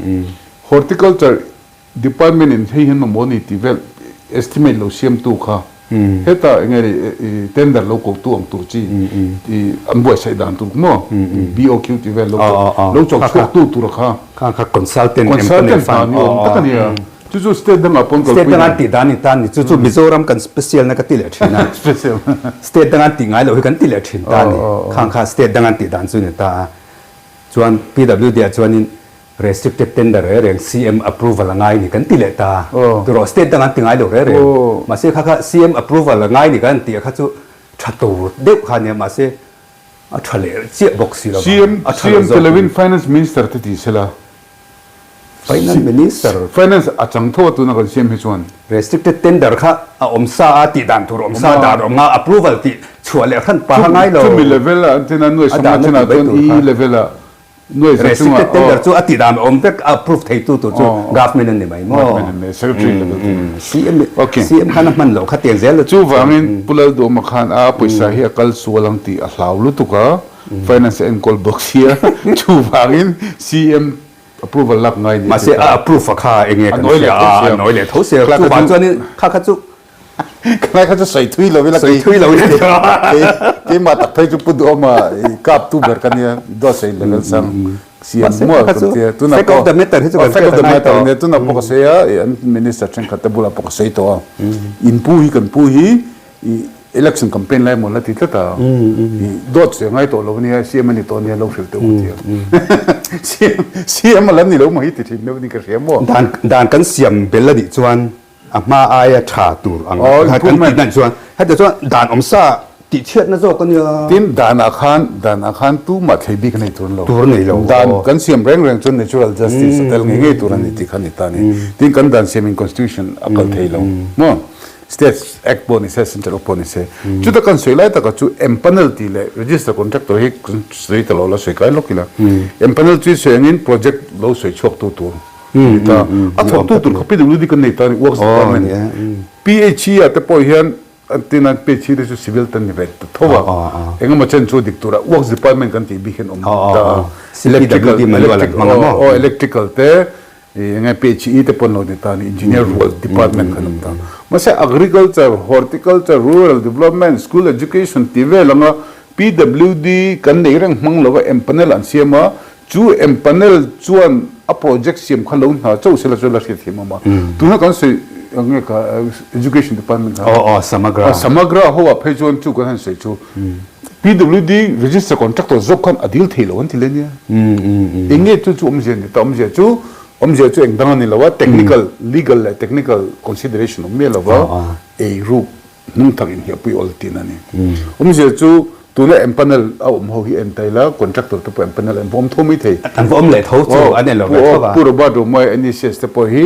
horticulture department ให้เห็นมันโมนี่ที่เวล estimate เราเสียมตัวค่ะเฮต้าไงเทนเดอร์โลกตัวอังตัวจีอันบวยใส่ด่านตัวมั้ง BOQ ที่เวลโลกจอกช่วงตัวราคาข้า consultant ฟังอยู่ตั้งแต่เนี่ยจู่ๆ state ดังอ่ะปนกับ state ดังติดานนี่ตานนี่จู่ๆมิโซรัมกัน special นักติเลชินะ special state ดังติง่ายเลยกันติเลชินตานนี่ข้า state ดังติดานส่วนนี้ตาจวน PWD จวนนี่restricted tender เรื่อง CM approval ง่ายนี่กันติเลตาตัว state ดังติง่ายเลยเรื่องมาเสียข้า CM approval ง่ายนี่กันติข้าจู่ชัดตัวเด็กข้าเนี่ยมาเสียทะเลเจี๊ยบบ็อกซี่แล้ว CM เทเลวิน finance minister ที่ดีเสละ finance minister finance อาจังโทษตัวนักเสียมให้ชวน restricted tender ค่ะอมซาติดานทุรอมซาดานอมงา approval ติชัวร์เลยขั้นปะง่ายเลย ทุกมี level ละที่นั่นหน่วยสมัครชนะตัวอี level ละหน่วย restricted tender จู่ติดานอมเด็ก approve ให้ตัวจู่ government นี่ไหมมั้ง secretary level CM ขนาดมันเหรอขัดเตียงเสียเลย จู่ว่างั้นปุระดูมาขันปุยสาเหตุกัลส่วนลังตีอาลาวลุตุกะ finance and call box เฮียจู่ว่างั้น CM approval ลักไงมาเสีย approve ค่ะเองไงกันเสียน้อยเลยทุเสียจู่ว่าจู่นี่ข้าจู่ใครเขาจะใส่ทุยเราเวลา ใส่ทุยเราเนี่ยที่มาตักไทยจุดปุ่นออกมากับตู้เบิร์กันเนี่ยดอใส่เลยกันสังเสียงมั่วกันเตี้ยตุนับก็ matter ที่จะ fact of the matter เนี่ยตุนับปกติอัน minister เช่นขัดตะบุระปกติตัวอินผู้ฮีกันผู้ฮี election campaign ไล่หมดแล้วที่ตาดอเสียงไงตัวเราเนี่ยเสียมันนี่ตัวเนี่ยเราฟิลเตอร์หมดเดียวเสียมันแล้วนี่เราไม่ติดเนี่ยนี่ก็เสียมั่วด่านกันเสียมเป็นระดับจวนมาอายชาตูอังกันติดนั่นจวนให้แต่จวนด่านอมซาติดเชื้อนั่นโจกันเนี่ยทีมด่านอาคารตู้มาเทบีกันในตัวเราด่านกันเสียมแรงจน natural justice แต่เราง่ายตัวนั้นที่ขันนี่ตานี่ทีมกันด่านเสียม in constitution อักเทยเรามั่ว state act บนิเซ central bonice จุดกันสวยไล่แต่ก็จุด empanel ตีเลย register contractor ให้สวยตลอดแล้วสวยกันล็อกกิละ empanel จุดสวยงั้น project เราสวยชกตัวนี่อ่ะทบตัวเขาไปดูดีกันในตอน works department PhD อ่ะแต่พอเห็นอันที่นั่น PhD ที่สุด civil ตันนี่เวททว่าเอ็งมาเช่นช่วยดิกตัว works department กันที่บิเห็นelectrical แต่ยังไง PhD แต่พอเราในตอน engineer department กันนั่นตอนมาใช่ agriculture horticulture rural development school education ที่เวลา PWD กันในเรื่องมั่งเราก็ empanel อันเสียมาจู empanel ชวน a project เสียมขันลงหาเจ้าเสร็จแล้วเสียทีมาตัวนั้นกันสิยังไงกับ education department สมักราหัวเพจวนจูกันสิจู PWD register contractor จบกันอดีตที่เราวันที่เล่นเนี่ยเองเนี่ยจูอมเสียนี่แต่อมเสียจูเองดังนั้นเราว่า technical legal technical consideration อมเนี่ยเราว่ารูปนุ่งทักอินเหียปุยอลตีนั่นนี่อมเสียจูตัวนี้ empanel เอาผมเขาเห็นแต่ละ contractor ตัว empanel ผมทุ่มไม่ถึงผมเลยทุ่มอันนี้เราไม่ชอบผู้รู้บ้านรู้ไหมอันนี้เสียแต่พอฮี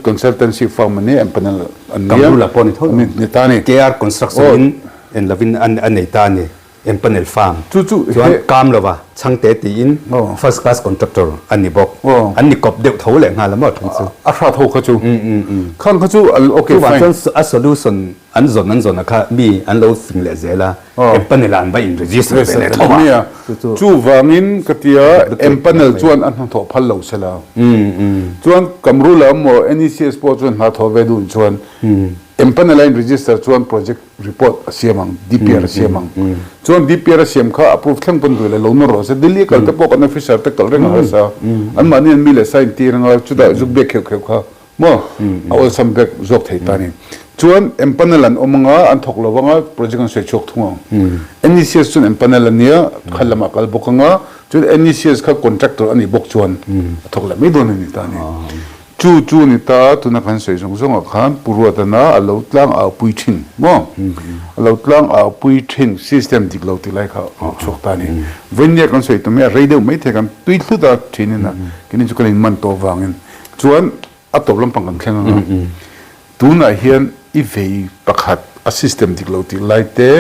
consultancy firm นี่ empanel อันนี้กำลังละปนทุ่มนี่ตานี่ KR construction อันละวินอันนี้ตานี่ empanel farm จู่ส่วนกามเราว่าช่างเตตีอิน first class contractor อันนี้บอกอันนี้กบเดียวทุ่มเลยงานละหมดอาชาทุ่มเขาจู่ข้างเขาจู่โอเค fine อัน solution อันส่วนนะครับมีอันเราสิ่งเหล่านี้ละempanel อันไป register เป็นอะไรทั้งหมดจู่ว่ามินกติยา empanel จวนอันทั้งทั่วพันเหล่าเสลาจวนกำรู้แล้วมั่ว NECS จวนหาทั่วเวดุจวน empanel register จวน project report เสียมัง DPR เสียมังจวน DPR เสียมเขา approve ทั้งปนด้วยเลยเราโน้ตเราดิลลี่กันแต่พวก officer แต่ก็เรื่องอะไรซะอันมันนี่มีเลยsignตีเรื่องอะไรจุดได้จุดเบกเขียวๆเขามั่วเอาสัมเบกจบไทยตานี่ชวน empanel อันอมงาอันถกเราว่า project กันสวยชกทุ่งNECS ชวน empanel อันเนี้ยขันละมากัลบุกงาชวน NECS เขา contractor อันนี้บุกชวนถกละไม่โดนนี่ตานี่จู่นี่ตาตุนักขันสวยส่งขันปุรัตนาเราตั้งเอาปุยทิ้งมั่วเราตั้งเอาปุยทิ้ง system ที่เราที่ไล่เขาชกตานี่เว้นเนี่ยกันสวยตัวเมียเรื่องไม่เท่กันตุยสุดาทิ้งนี่นะกินจุกันมันโตวางเงินชวนอัตบลำพังกันแข่งกันตัวน่ะเห็นอีเวประคัด system ที่เราที่ไล่เตะ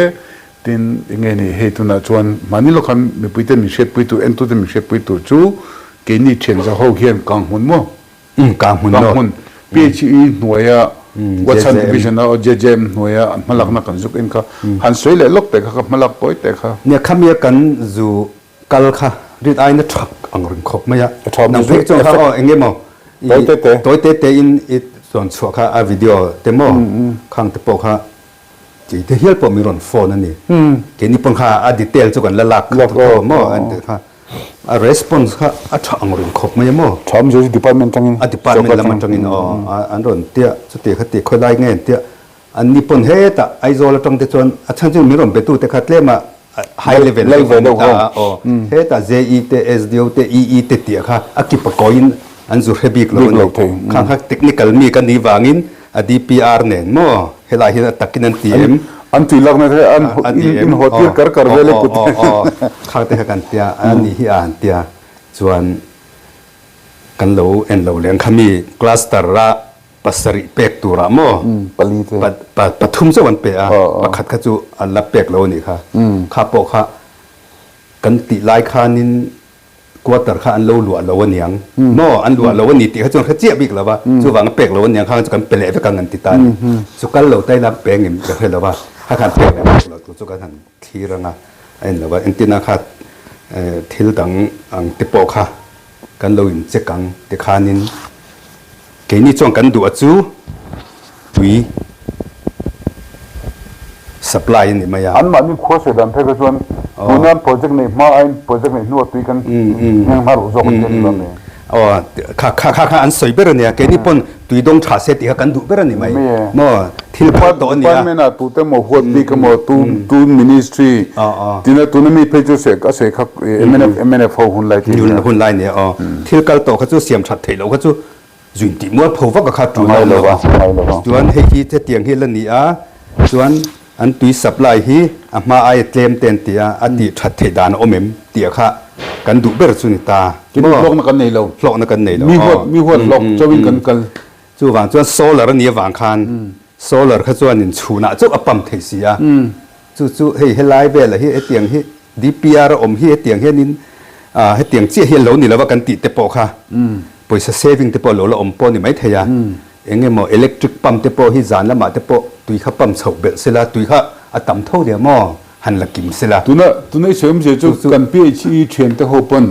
ตินยังไงนี่เหตุน่ะชวนมันนี่เราคันมีปุยเตมีเชฟปุยตัวเอ็นตัวเตมีเชฟปุยตัวจู่กินนี่เชนจะเขาเห็นกลางหุ่นมั่วกลางหุ่น PHE หน่วยวัชรดิวิชั่นเอาJJM หน่วยมาลักนักกันจุกเองค่ะหันสวยเลยล็อกแต่ค่ะมาลักปอยแต่ค่ะเนี่ยข้ามีกันจู่กัลค่ะรีดไอ้นั่นทักอังริงคบไม่ยะนั่งพิจารณาเองเงี้ยมั้งตัวเตะอินส่วนชัวค่ะวิดีโอเต็มมั้งข้างเตปค่ะจีเทียบผมมีรอนโฟนนั่นนี่เกี่ยนี่ปนค่ะดีเทลจุกันละลักมั้งอันเดียค่ะresponse ค่ะอังริงคบไม่ยะมั้งชอบอยู่ department จังอินdepartment ละมันจังอินอันนั้นเตี้ยสุดที่เขาเตี้ยคนได้เงี้ยเตี้ยอันนี้ปนเฮตไอโซลตรงที่ส่วนช่างจึงมีรอนไปตู้แต่ขัดเล่มา high level เฮต JE เต SDO เต EE เตเตี้ยค่ะอากิปะกอยน์อันสุดเฮบิกเลยข้าง technical มีกันดีวางินDPR เนี่ยมั้งเฮลาฮิตะกินันทีเอ็มอันที่ลักนั่นคืออันอินโฮทีการเวลกุตข้างเตะกันเตียอันนี้อันเตียส่วน กันโลเอ็นโลเลี้ยงขมีคลาสเตอร์ระปัสริเปกตัวระโม ปลีเต ปทุมสวรรค์เปะประคัดขจูอันละเปกโลนี่ค่ะข้าปกค่ะกันติลายคานินกว่าตร์ข้าอันโลหลวงโลวันยังโมอันหลวงโลวันนี้ติเขาจนเขาเจี๊ยบอีกแล้วว่าสุวรรณเปกโลวันยังข้าจะกันเปลี่ยนไปกันเงินติดตานสุกันโลได้รับเปกเงินจะเคยแล้วว่าถ้าการเปกเราตัวสุกันทันทีระงะไอ้แล้วว่าเอ็นตินาค่ะทิลดังอังติปกค่ะกันโลอินเจกังติคานินเกนี่จงกันดูจูดุย supply นี่มาอย่างอันมันนี่โคเสดันเทกชวนดูนั่นโปรเจกต์นี้มาไอ้โปรเจกต์นี้นวดตุยกันยังมารู้จักกันยังไงอ๋อข้าอันสวยเบอร์เนี่ยเกนี่ปนตุยดงชาเสติกันดูเบอร์นี่ไหมโม่ที่พอตัวนี้นะไม่น่าตูเต็มหัวดีก็หมดตูมินิสทรีที่นั่นตูนั่นมีเพจเสกก็เสกครับMNF หุ่นไล่ที่หุ่นไล่เนี่ยอ๋อที่กัลโตเขาจะเสียมชัดเทลเขาจะจุนติมัวพบว่าเขาตัวนั้นเลยว่าส่วนให้ที่เตียงที่เล่นนี่ส่วนอันตุยสับไลฮีมาไอเตมเต็นเตียอดีตชัดเทดานอมเอ็มเตียค่ะกันดูเบอร์สุนิตากินโลกนักกันในเราโลกนักกันในเรามีหัวโลกจะวิ่งกันจู่วางส่วนโซลาร์นี่วางคันโซลาร์เขาส่วนนินชูน่ะจู่อปั๊มเทเซียจู่เฮ้ยไลฟ์เบลเฮ้ยเตียงเฮ้ยดีพีอาร์อมเฮ้ยเตียงเฮ้ยนินเฮ้ยเตียงเจี๊ยเฮ้ยเหล่านี่แล้วว่ากันติดเตปอค่ะปอยเซฟิงเตปอโลละอมปอนี่ไม่เทียเองเงี้ยมออิเล็กทริกปั๊มเตปอฮิจานละมาเตปอตุยข้าปั๊มเฉาเบลเสละตุยข้าอัตมเท่าเดียวมอหันละกิมเสละตัวนี้เชื่อมเชื่อจุกันพีเอชีเทรนเตอร์โฮปัน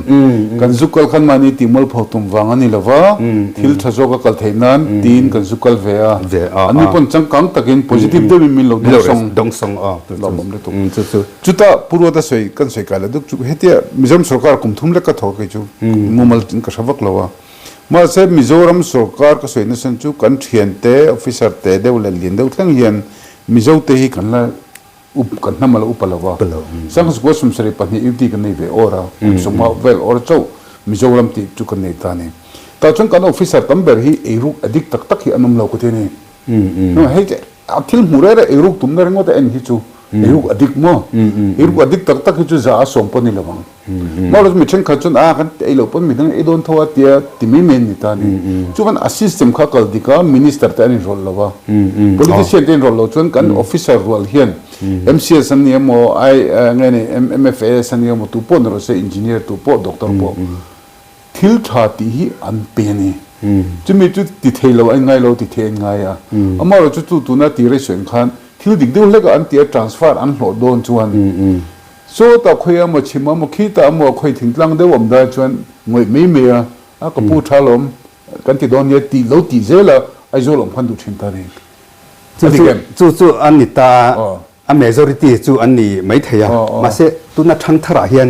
กันสุกัลขันมานี่ติมอลพอตุมวางอันนี้ละวะทิลทัศกกัลเทนันตีนกันสุกัลเวียอันนี้ปนจังกังตะกิน positive เดมิมิลล์ดงสงเราบ่มได้ตุจุดตาพูดว่าสวยกันสวยกันแล้วดุจุเฮติมิจฉาสุรการคุมทุ่มเล็กก็ถอดกันจุมุมัลจินก็ชาวกละวะมาเสพมิโซรัมสุรการก็สวยนั่นสันจุกันเทียนเตอออฟฟิเซอร์เตเดวเลลินเดวทั้งเฮียนมิโซเตฮิกันละอุปกันน้ำมันอุปละวะสังสกุลสมศรีปัญญาอิวตีกันในเวอร์าสมมาเวลอร์เจ้ามิโซรัมติจุกันในตานี่แต่จนกันออฟฟิเซอร์ตั้มเบอร์ฮีเอรุกอดิกตักตักฮีอันนั้นเราก็เทนี่เนาะเฮ้ยอัพทิลมูเรอเอรุกตุ้มเรื่องว่าแต่เอ็นฮิจูเอรุกอดิกมั้งเอรุกอดิกตักตักฮิจูจะอาสมปนิละวังมาเราไม่เช่นขัดจนกันไอเราปนมีทั้งไอโดนทว่าเดียติมีเมนนิตานี่จุกันอาซิสเต็มข้ากัลดิกามินิสเตอร์แต่อันนี้รอลละวะ politician เต็นรอลละจนกันออฟฟิเซอร์รอลเฮียนMCS สันนิยมไอไงเนี่ย MFA สันนิยมตุปนรสอินจิเนียร์ตุปด็อกเตอร์ปทิลชาติฮีอันเป็นนี่จุดมีจุดติดเทลเราไงเราติดเทงไงอามาเราจุดตัวน่าตีเรศขันทิลดิกเดียวเล็กอันตีtransfer อันโหลดโดนชวนโซ่ตะคุยมาชิมมาคิดตามาคุยถึงตั้งเดียวผมได้ชวนงวยไม่เมียก็พูดชาลมกันที่โดนเนี่ยตีเราตีเจละไอ้โจลมพันดุชินตานี่จู่อันนี้ตาอัน majority จู่อันนี้ไม่เทียมาเสตุนัดทั้งทราเฮียน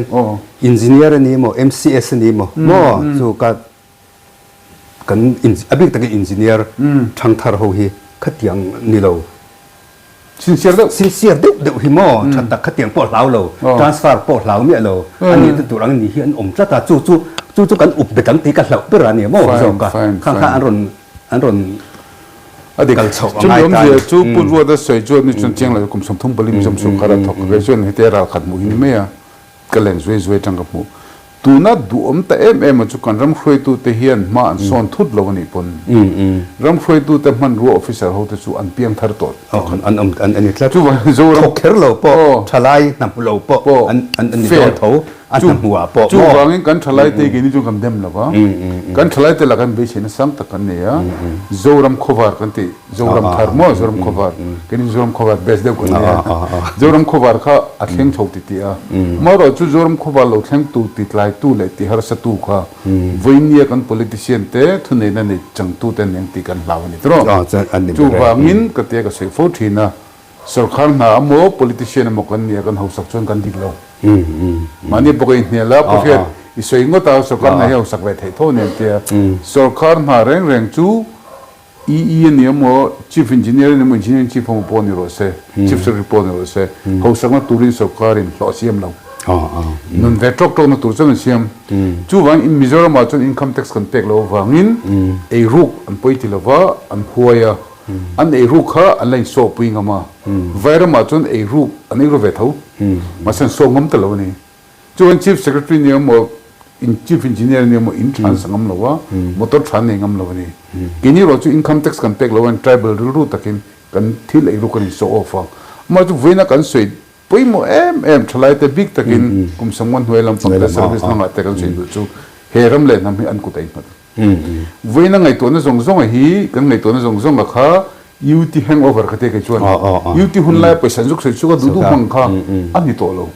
engineer นี่มั้ง MCS นี่มั้งจู่กันอภิกตะกี้ engineer ทั้งทราเขาฮีขัดยังนี่เราsincere เด็กหิมอชัดตะขัดยังปอดเหลาเรา transfer ปอดเหลาเมียเราอันนี้ตัวรังนี่เฮียนจัดตาจู่กันอุบเด็กกันตีกันเหลาเปล่าเนี่ยมั้งส่งกันข้างอันรอนอดีตจุดยมเสียจุดพูดว่าจะสวยจุดนี่จนเจียงเลยกุมสมทุ่มบริมสมสุขการถกกันจนเหตุเราขัดมุหินเมียก็เล่นสวยจังกับมูตัวนั้นดูแต่มันจุกันรำคุยตัวเทียนมาอันส่วนทุดเราวันนี้ปนรำคุยตัวแต่มันรู้ออฟฟิศเขาจะจู่อันเพียงทาร์ตอันนี้แล้วจู่ว่าจู่รำเคร์เราปอทลายนำเราปออันนี้โดนเขาอันนำหัวปอจู่ว่างั้นกันทลายเตกินี่จู่กันเดิมแล้วก็กันทลายเตละกันเบสินสังตะกันเนี่ยจู่รำขวากันที่จู่รำทาร์มอจู่รำขวากันนี่จู่รำขวาเบสเดียวกันเนี่ยจู่รำขวาข้าอัดเลี้ยงชาวติติมาเราจู่รำขวาเราเลี้ยงตูติดไล่ตู้เลยที่หาสตูข้าวันนี้กัน politician เตะทุนนี้นั่นจังตูเตนยังตีกันเหล่านี้ตรงจู่ว่างั้นก็เตะก็เสียฟูทีนะสุรคารน่ะโม่ politician มกันเนี่ยกันเขาสักชนกันดีแล้วมันนี่ปกติเนี่ยแล้วพอเพื่อนอิสวยงดเอาสุรคารน่ะเขาสักเวทีโทษเนี่ยเตะสุรคารน่ะเร่งจู่เนี่ยโม่ chief engineer เนี่ยโม่ engineer chief ของปอนี่รู้สึก chief secretary ปอนี่รู้สึกเขาสักมาตุรินสุรคารินหล่อเสียมเรานั่นเวทโตนั่นตัวเจ้าเสียมจู่วันอินมิโซรามาจน income tax กันเตกเราวางินไอ้รูกอันไปที่เราว่าอันหัวยอันไอ้รูกเขาอันไรโซ่ปุยงามาเวรมาจนไอ้รูกอันนี้เราเวทเอามาเส้นโซ่งมตลอดนี่จู่วัน chief secretaryเนี่ยโม่ chief engineer ni mo in trans ngam lo wa motor tran ne ngam lo ni kini ro chu income tax kan pek lo an tribal ru takin kan thil ei ru kan so ofa ma chu veina kan soi poi mo thlai te big takin kum samon huelam pang service na te kan sei du chu heram le nam hi an ku tai ma veina ngai to na zong zong hi kan ngai to na zong zong kha UT hangover ka te ka chuan UT hun lai paisa juk sei chu ka du du hang kha ani to lo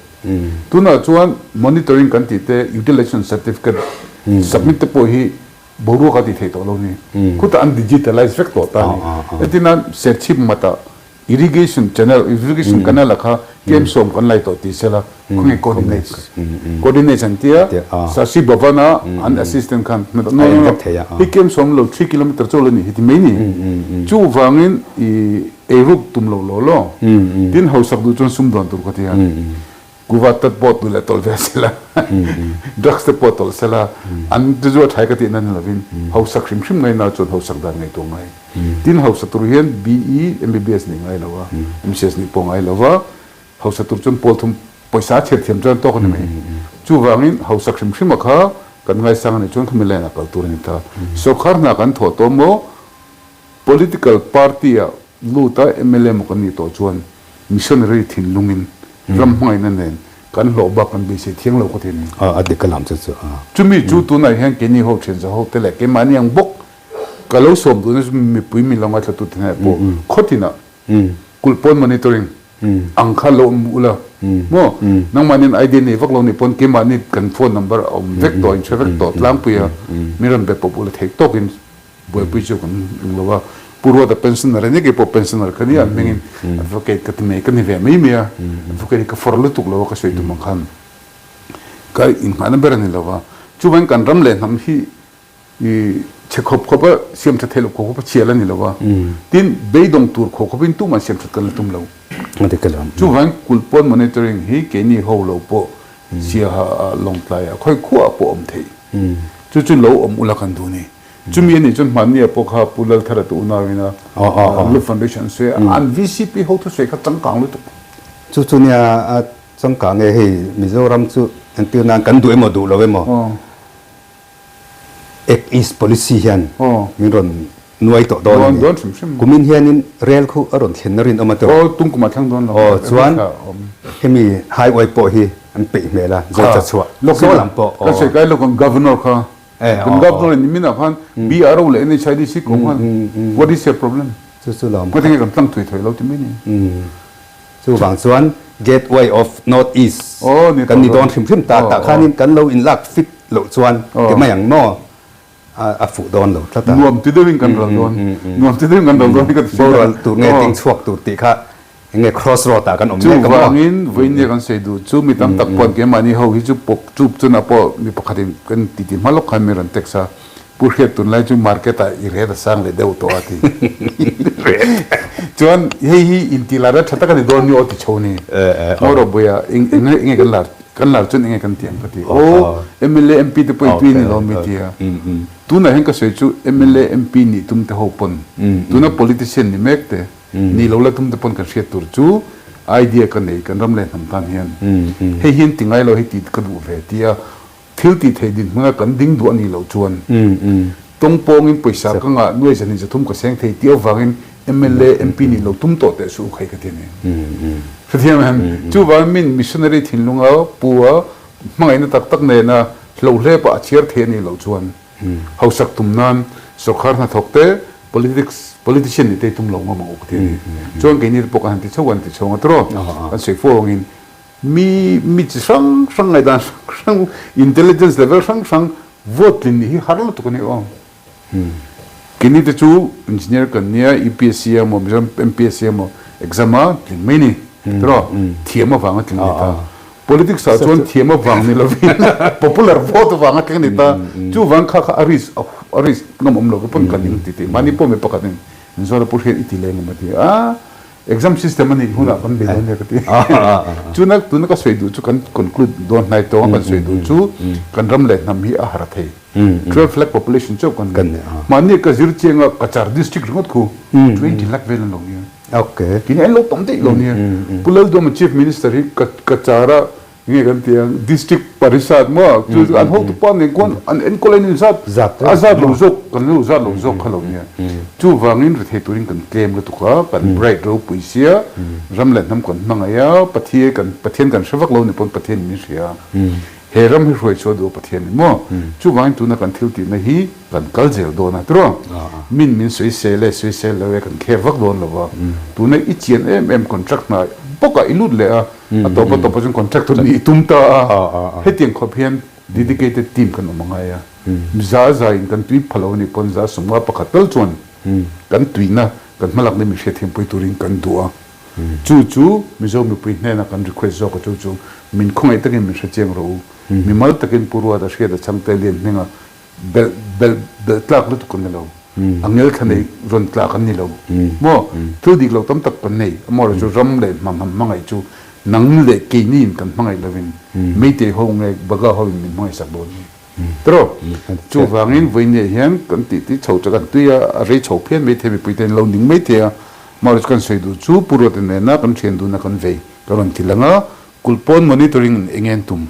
tuna chuan monitoring kan ti te utilization certificate submit te po hi boru ka ti thei to lo ni khuta an digitalize vek to ta ni etina serchip mata irrigation canal kha kem som kan lai to ti sela khungi coordination tia sasi bhavana an assistant kan no hi kem som lo 3 km cholo ni hiti mai ni chu wangin I eruk tum lo tin hausak du chon sum don tur ko tia guvatat bot du le tol vesela drugs te potol sela an tu jo thai ka ti nan lovin hausak shim ngai na chon hausak dan ngai to ngai tin hausak tur hian BE MBBS ni ngai lawa MCS ni po ngai lawa hausak tur chon pol thum paisa chet thiam chon to ni mai chu wangin hausak shim kha kan ngai sang ni chon khmile na kal tur ni ta so khar na kan tho to mo political party a luta MLA mo kan ni to chuan missionary thin lungin ram hmai na nen kan lo ba kan bi se thiang lo ko tin adi kalam chu chumi chu tu na hian keni ho chen za ho te le ke mani ang bok kalo som du mi pui mi longa tla tu thna po khotina kulpon monitoring ang kha lo ula mo nang manin ID ni vak lo ni pon ke mani kan phone number vek to in vek to tlang puya miram be popula thek tokin boy pui chu kan lo wa purwa da pensioner ne ke po pensioner khani a mengin advocate ka me ka ni ve mai me advocate ka forlu tuk lo ka sei tu mang khan ka in hana berani lo wa chu ban kan ram le nam hi I chekhop khopa siam tha thelo khopa chiala ni lo wa tin beidong tur khopin tu man siam tha kan tum lo adi kalam chu ban kulpon monitoring hi ke ni ho lo po sia long playa khoi khu po om thei chu lo om ula kan du ni chumi ni chon man ni po kha pulal thara tu na wina lu foundation se an VCP ho to se kha tang kang lu tu chu nia chang kang e hei Mizoram chu antil nan kan du emo du lo emo ek is policy hian min ron nuai to don kumin hian in rel khu aron thlennarin amato tung kuma thang don chuan hemi hai wai po hi an pe mela zata chua so lam po ka se kai lo governor kha governor ni mina khan BRO le ni chai si ko what is your problem chu lam ko theng kan tlang tui thoi lo ti mini chu wang chuan gateway of north east kan ni don thim ta khanin kan lo in lak fit lo chuan ke mayang no a fu don lo tata nuam ti dewin kan ral don nuam ti dewin kan ral don ka boral tu nge ting chuak tu ti kha nge cross road ta kan om ne ka wangin vein ne kan sei du chu mi tam tak pon ke mani ho hi chu pok chup chu na po mi pakhatin kan ti ti malok khan mi ran teksa pur he tun lai chu market a I re da sang le deu to ati chuan hi intilara thata ka don ni oti choni moro boya inge kan lar chun inge kan tiang pati MLA MP te poi tui ni lo mi tia tu na hen ka sei chu MLA MP ni tum te ho pon tu na politician ni mek te ni lo la tum te pon kan hriat tur chu idea kan nei kan ram le nam tan hian he hin tingai lo hi ti ka du ve tia thil ti thei din ma kan ding du ani lo chuan tong pong in paisa ka nga nuai jani ja thum ka seng thei tia wangin MLA MP ni lo tum to te su khai ka te ne Fathiam han chu wa min missionary thinlunga puwa mangai na tak ne na lo hle pa chiar the ni lo chuan hausak tumnan sokhar na thokte politician ni te tum lo ma ok te ni chuan ke ni po kan ti chawan ti chawng atro kan sei fong in mi sang ngai dan sang intelligence level sang vote ni hi harlo to ni o kini te chu engineer kan nia EPSC mo MPSC mo exam a mai ni tro thiama wanga tlin ta politics a chon thiama wang ni lovin popular vote wanga tlin ni ta chu wang kha aris ngam om lo pon kaling ti mani po me pakatin zora pur he iti le ngam ti exam system ni huna kan be ne ka ti chu nak tu na ka sei du chu kan conclude don nai to kan sei du chu kan ram le nam hi a har thei 12 lakh population chu kan mani ka zir chenga kachar district ngot khu 20 lakh vel lo okay kini en lo tom te lo ni pulal do chief minister hi kachara nghe kan tiang district parisat mo chu an ho tu pan ne kon an en koleni zat azat lo zok kan lo zat lo zok khalo nia chu wangin ri the turin kan claim lo tu ka kan bright ro puisia ramlet nam kon mangaya pathie kan pathian kan shavak lo ne pon pathian ni ria heram hi roi cho do pathian mo chu wang tu na kan thil ti na hi kan kal zel do na tro min sui se le we kan khevak don lo wa tu na I chien em contract na poka ilut le a to jong contractor ni tumta hetiang khopian dedicated team kan mangaya za in kan tui phalo ni pon za sumwa pakhatal chon kan tuina kan malak ni mi hethim pui turin kan duwa chu mizo mi pui na kan request zo ko chu min khongai takin mi cheng ro mi mal takin purwa da sheda Chhangte lian ninga bel tlak lu kun lo angel khane ron tlak an ni lo mo thu dik lo tam tak pan nei mo ro ram le mangai chu nang le ke ni kan mangai lovin me te ho ngai baga ho min mai sak don tro chu wangin voine hian kan ti chho cha kan tuya re chho phian me the mi puiten lo ning me te mo ro kan sei du chu puro te ne na kan chen du na kan ve kan tilanga kulpon monitoring engen tum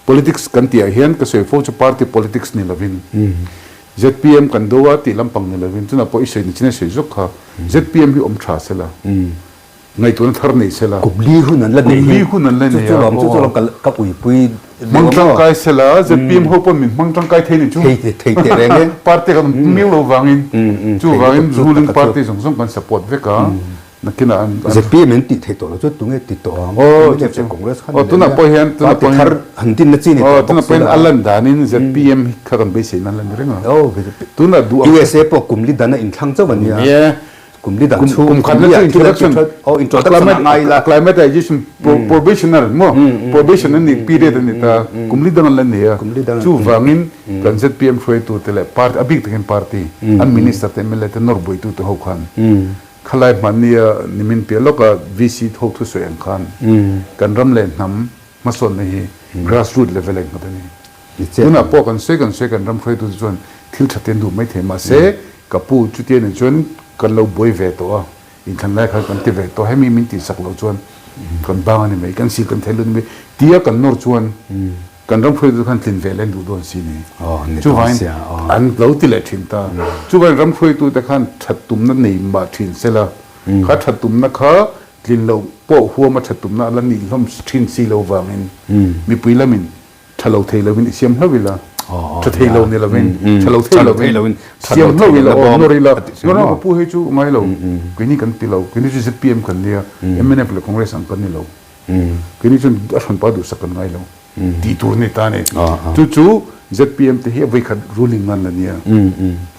politics kan ti hian ka sei fo chu party politics ni lovin ZPM kan dowa ti lampang ni lovin tuna po isoi ni chine sei jok kha ZPM hi om tha sela ngai tun thar nei sela kubli hunan la nei chu lam ka pui pui mangtang kai sela ZPM ho pon min mangtang kai thei ni chu thei te reng party kan mi lo wangin chu wangin ruling party song kan support veka nakina an ZPM ti thei to chu tunge ti to je congress khan tuna po hian tuna po thar hantin na chini tuna po alan danin ZPM khakan be sei nan lan renga tuna du USA po kumli dana in thang chawan ya kumli dan chu introduction ngai la climatization probational mo probation ni period ni ta kumli dan lan ne chu wangin kan ZPM free to tele part abik taken party an minister te mele te norboi tu to ho khan khalai mania nimin pe loka VC thok thu so yang khan kan ram le nam mason nei grassroots level ek matani tuna po kan second ram free to zon thil thaten du mai the ma se kapu chutie ne chon kan lo boi ve to in kan lai kha kan ti ve to hemi min ti sak lo chuan kan bang ani mai kan si kan thelu ni tia kan nor chuan kan ram phoi kan tin ve len du don si ni chu vain an lo ti le thin ta chu vain ram phoi tu ta khan thattum na nei ma thin sela kha thattum na kha tin lo po huwa ma thattum na la ni lom thin si lo wangin mi puilamin thalo thei lovin siam hlovila cha thei lo ni lovin thalo thei lovin siam hlovila norila no pu he chu ngai lo kini kan ti lo kini chu ZPM kan lia MNF le congress an kan ni lo kini chu asan pa du sakan ngai lo ti tur ni ta ne chu ZPM te he vai khat ruling man la nia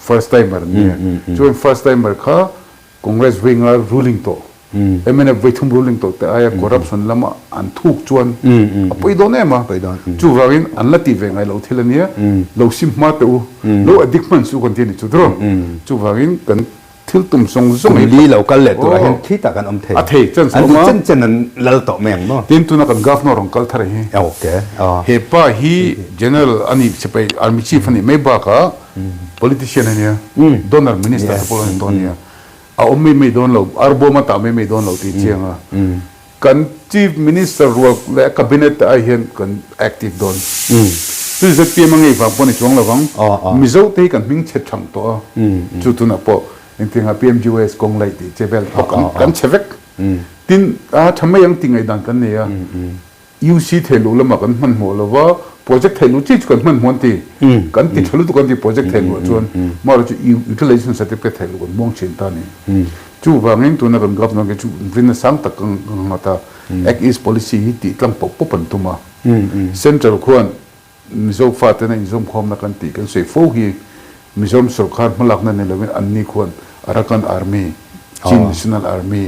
first timer nia chu first timer kha congress winga ruling to MNF vai thum ruling to te aya corruption lama an thuk chuan apoi don ema chu wangin an lati ve ngai lo thilania lo sim ma te u lo addiction su kon ti ni chu dro chu wangin kan thil tum song zong li lo kal le to hen thi ta kan om the a the chen so ma chen an lal to meng no tin tu na kan governor ong kal thare hi okay he pa hi general ani chepai army chief ani me ba ka politician ania donor minister ko pon tonia a omi me don lo arbo ma ta me don lo ti chenga kan chief minister ro le cabinet a hian kan active don tu ZPM ngai fa pon chong lo wang mizo te kan ming che thang to chu tu na po entinga PMGS kong lai ti chevel kan chevek tin a thamai yang tingai dan kan ne ya UC thelu lama kan man mo lo wa project thelu chi kan man mon ti kan ti thelu kan ti project thelu chon mar chu utilization certificate thelu kan mong chen ta ni chu wangin tu na kan governor ke chu vin sang tak ngata act is policy ti tlang pop pan tuma central khuan mizo fa te na inzom khom na kan ti kan sei fo hi mizom sarkar malak na ne lawin anni khuan Arakan Army, Chin National Army,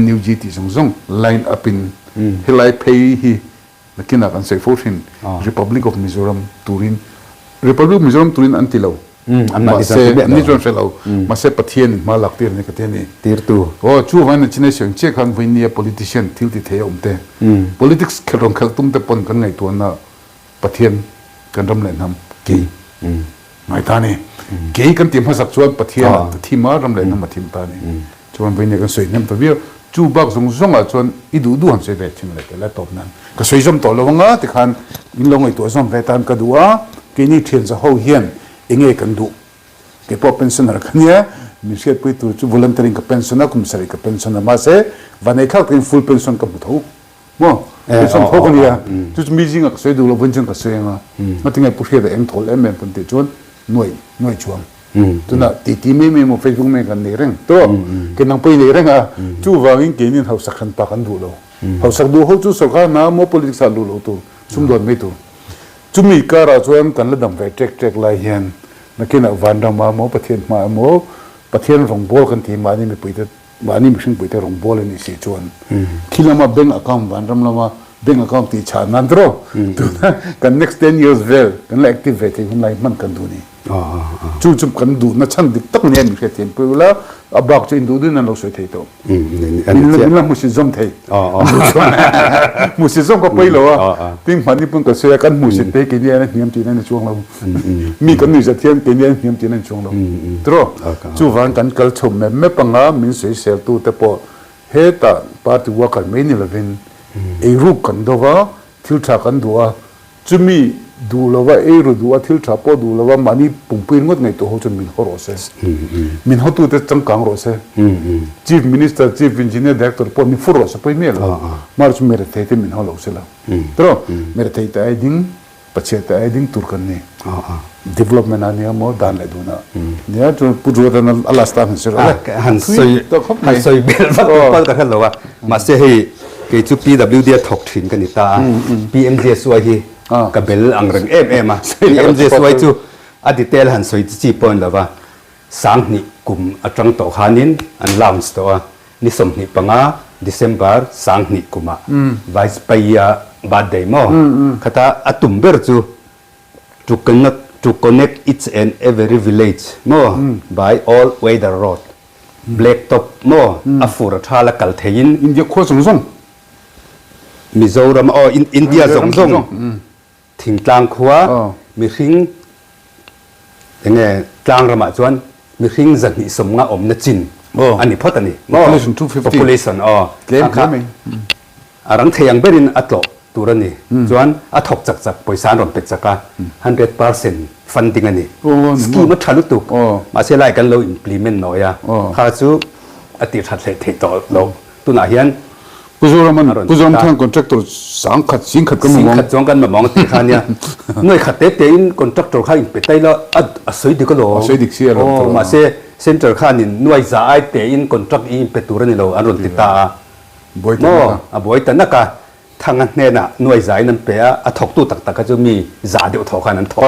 NUGT song line up in Hilai Pei hi nakina kan say fortune Republic of Mizoram Turin antilo ma se nitron fellow ma se pathian malak tir ne kateni tir tu chu van chine seng che kan vinia politician thilti the omte politics khelong khel tum te pon kan ngai to na pathian kan ram le nam ki ngai ta ne ke kan tim hasak chuan pathian thima ram le nam thim ta ni chuan veine kan soi nam ta bi จูบักสงจนอีดูหันเสด็จชิมเลยแต่ละตบนั้นก็สวยจมต่อลงอ่ะที่ขันอินลงไอตัวสมเวตันก็ดูอ่ะกินี่เทียนจะเข้าเฮียนเองกันดูเก็บพอเป็นสนารกันเนี่ยมีเชื่อไปตัวจู volunteering กับเป็นสนาคุมสริกับเป็นสนามาเสวันนี้เข้าเป็น full pension กับบุตรมั้งเป็นสนเขาคนนี้จูมีจริงก็สวยดูเราเป็นจริงก็สวยอ่ะมาถึงไอ้ผู้เชี่ยวชาญเองทอลเอ็มเป็นคนที่จวนหน่วยช่วงตัวน่ะTITIไม่โมเฟซบุ๊กไม่กันนี่เรื่องตัวกินนังไปนี่เรื่องอ่ะจูวางกินนี่เขาสักขันปากันดูเราเขาสักดูเขาจูสักขันน้ำโม politics ดูเราตัวสุ่มโดนไม่ตัวจูมีการะชวนกันระดับไปเช็คไล่เห็นนักกินวันดมาโมประเทศมาโมประเทศรองบอลกันที่มานี่ไม่ไปแต่มานี่ไม่ใช่ไปแต่รองบอลนี่สิชวนคิดละมาแบงก์ account วันดละมาแบงก์ account ที่ชานันทร์ตัวนั้นกัน next 10 years well กัน activate กันไล่มันกันดูนี่จุ่มกันดูนะฉันดิตั้งเนี่ยมีแค่เต็มไปแล้วอับบักจะอินดูด้วยนั่นเราสวยเท่านี่ละมุสิซอมเท่มุสิซอมก็ไปแล้วอ่ะทิ้งมันนี่เพิ่งก็สวยกันมุสิเท่กินเนี่ยนะเนียมจีนั่นช่วงเรามีกันมีจะเทียนกินเนี่ยเนียมจีนั่นช่วงเราตรอจูวันกันกัลชมไม่ปังอ่ะมินสวยเซลตู้แต่พอเฮต้าปาร์ตี้ว่ากันไม่นี่ละเป็นไอ้รูปกันดูว่าทิวชากันดูว่าจะมีดูแล้วว่ารู้ดูว่าทิลชาพอดูแล้วว่ามันนี่ปุ่มปีนงดไงตัวเขาจนมินเขาโรเซ่มินเขาตัวแต่จังกังโรเซ่ Chief Minister Chief Engineer Director พอมีฟูโรเซ่ไปเมื่อแล้วมาร์ชเมริเทติมินเขาโรเซ่แล้วตรอเมริเทติไอ้ดิ้งปัจเจกไอ้ดิ้งตุรกันนี่ development อันนี้มั่วด่านเลยดูนะเนี่ยจนพูดว่าแต่นั้นอัลลาสตาหันเสร็จแล้วหันซอยเบลฟังก็กันแล้วว่ามาเสียให้เกี่ยวกับ PWD ถกถิ่นกันนี่ตา PMJ สวยที่กับเบลอังเริงมา PMJ สวยจู่อดีตเตลหันสวยจีปอนแล้วว่าสังนี่กลุ่มอัตรังโตขานินอันลามสตัวนิสมนี่ปังอาDecember สังนี่กลุ่มไว้ไปบาดเดย์มั้งคาอัตุมเบอร์จู่to connect each and every village more by all weather road black top more afura thala kalthein India kho song Mizoram or India zong thing tlang khwa mi hring enge tlang rama chuan mi hring zan ni somnga om na chin ani photani population 250 population arang theyang berin atlo turani chuan a thok chak poisa rom pe chaka 100% funding ani scheme a thalu tu ma se lai kan lo implement noya kha chu ati thatle the to lo tuna hian Puzoram thang contractor sang khat sing khat kan mong khat jong kan mong ti khania noi khat te in contractor kha in pe tai la a soi dik lo soi dik sia lo ma se center khan in noi za ai te in contract in pe turani lo aron ti ta boita na ka thang an ne na noi za in pe a thok tu tak tak ka chu mi za de thok khan an thok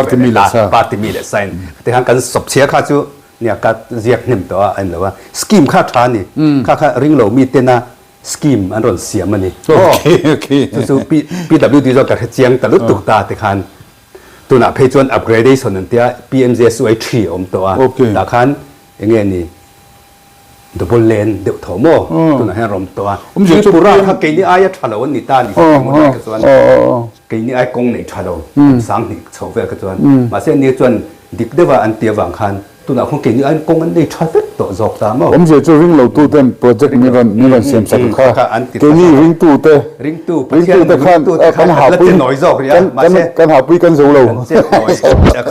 party mi le sign te han kan sop chia kha chu nia ka ziak nim to an lo wa scheme kha tha ni kha ring lo mi te na scheme อันรอนเสียมันนี่โอเคสู้ PWD จะกระเจียงแต่ลุตุกตาติคันตัวน่ะเพจวน upgradation นั่นเดีย PMJ สวย3ตัวตาคันอย่างเงี้ยนี่ double lane เดี๋ยวถมตัวน่ะให้รวมตัวที่ปุระถ้าเกิดนี่อายะทะเลวันนี้ตานี่มันได้กระส่วนเกิดนี่ไอ้กงนี่ทะเลสังนี่โชว์เวกระส่วนมาเส้นนี้จวนดิบได้ว่าอันเตียวางคันตัวน่ะคงเก่งนี่ไอ้กงอันนี้ทราฟิกตัวจอกตามผมจะวิ่งเราตู้เต็มโปรเจกต์มีวันเสียมสักข้าตัวนี้วิ่งตู้เต้แต่ขันหาปุยกันหาปุยกันสูงเรา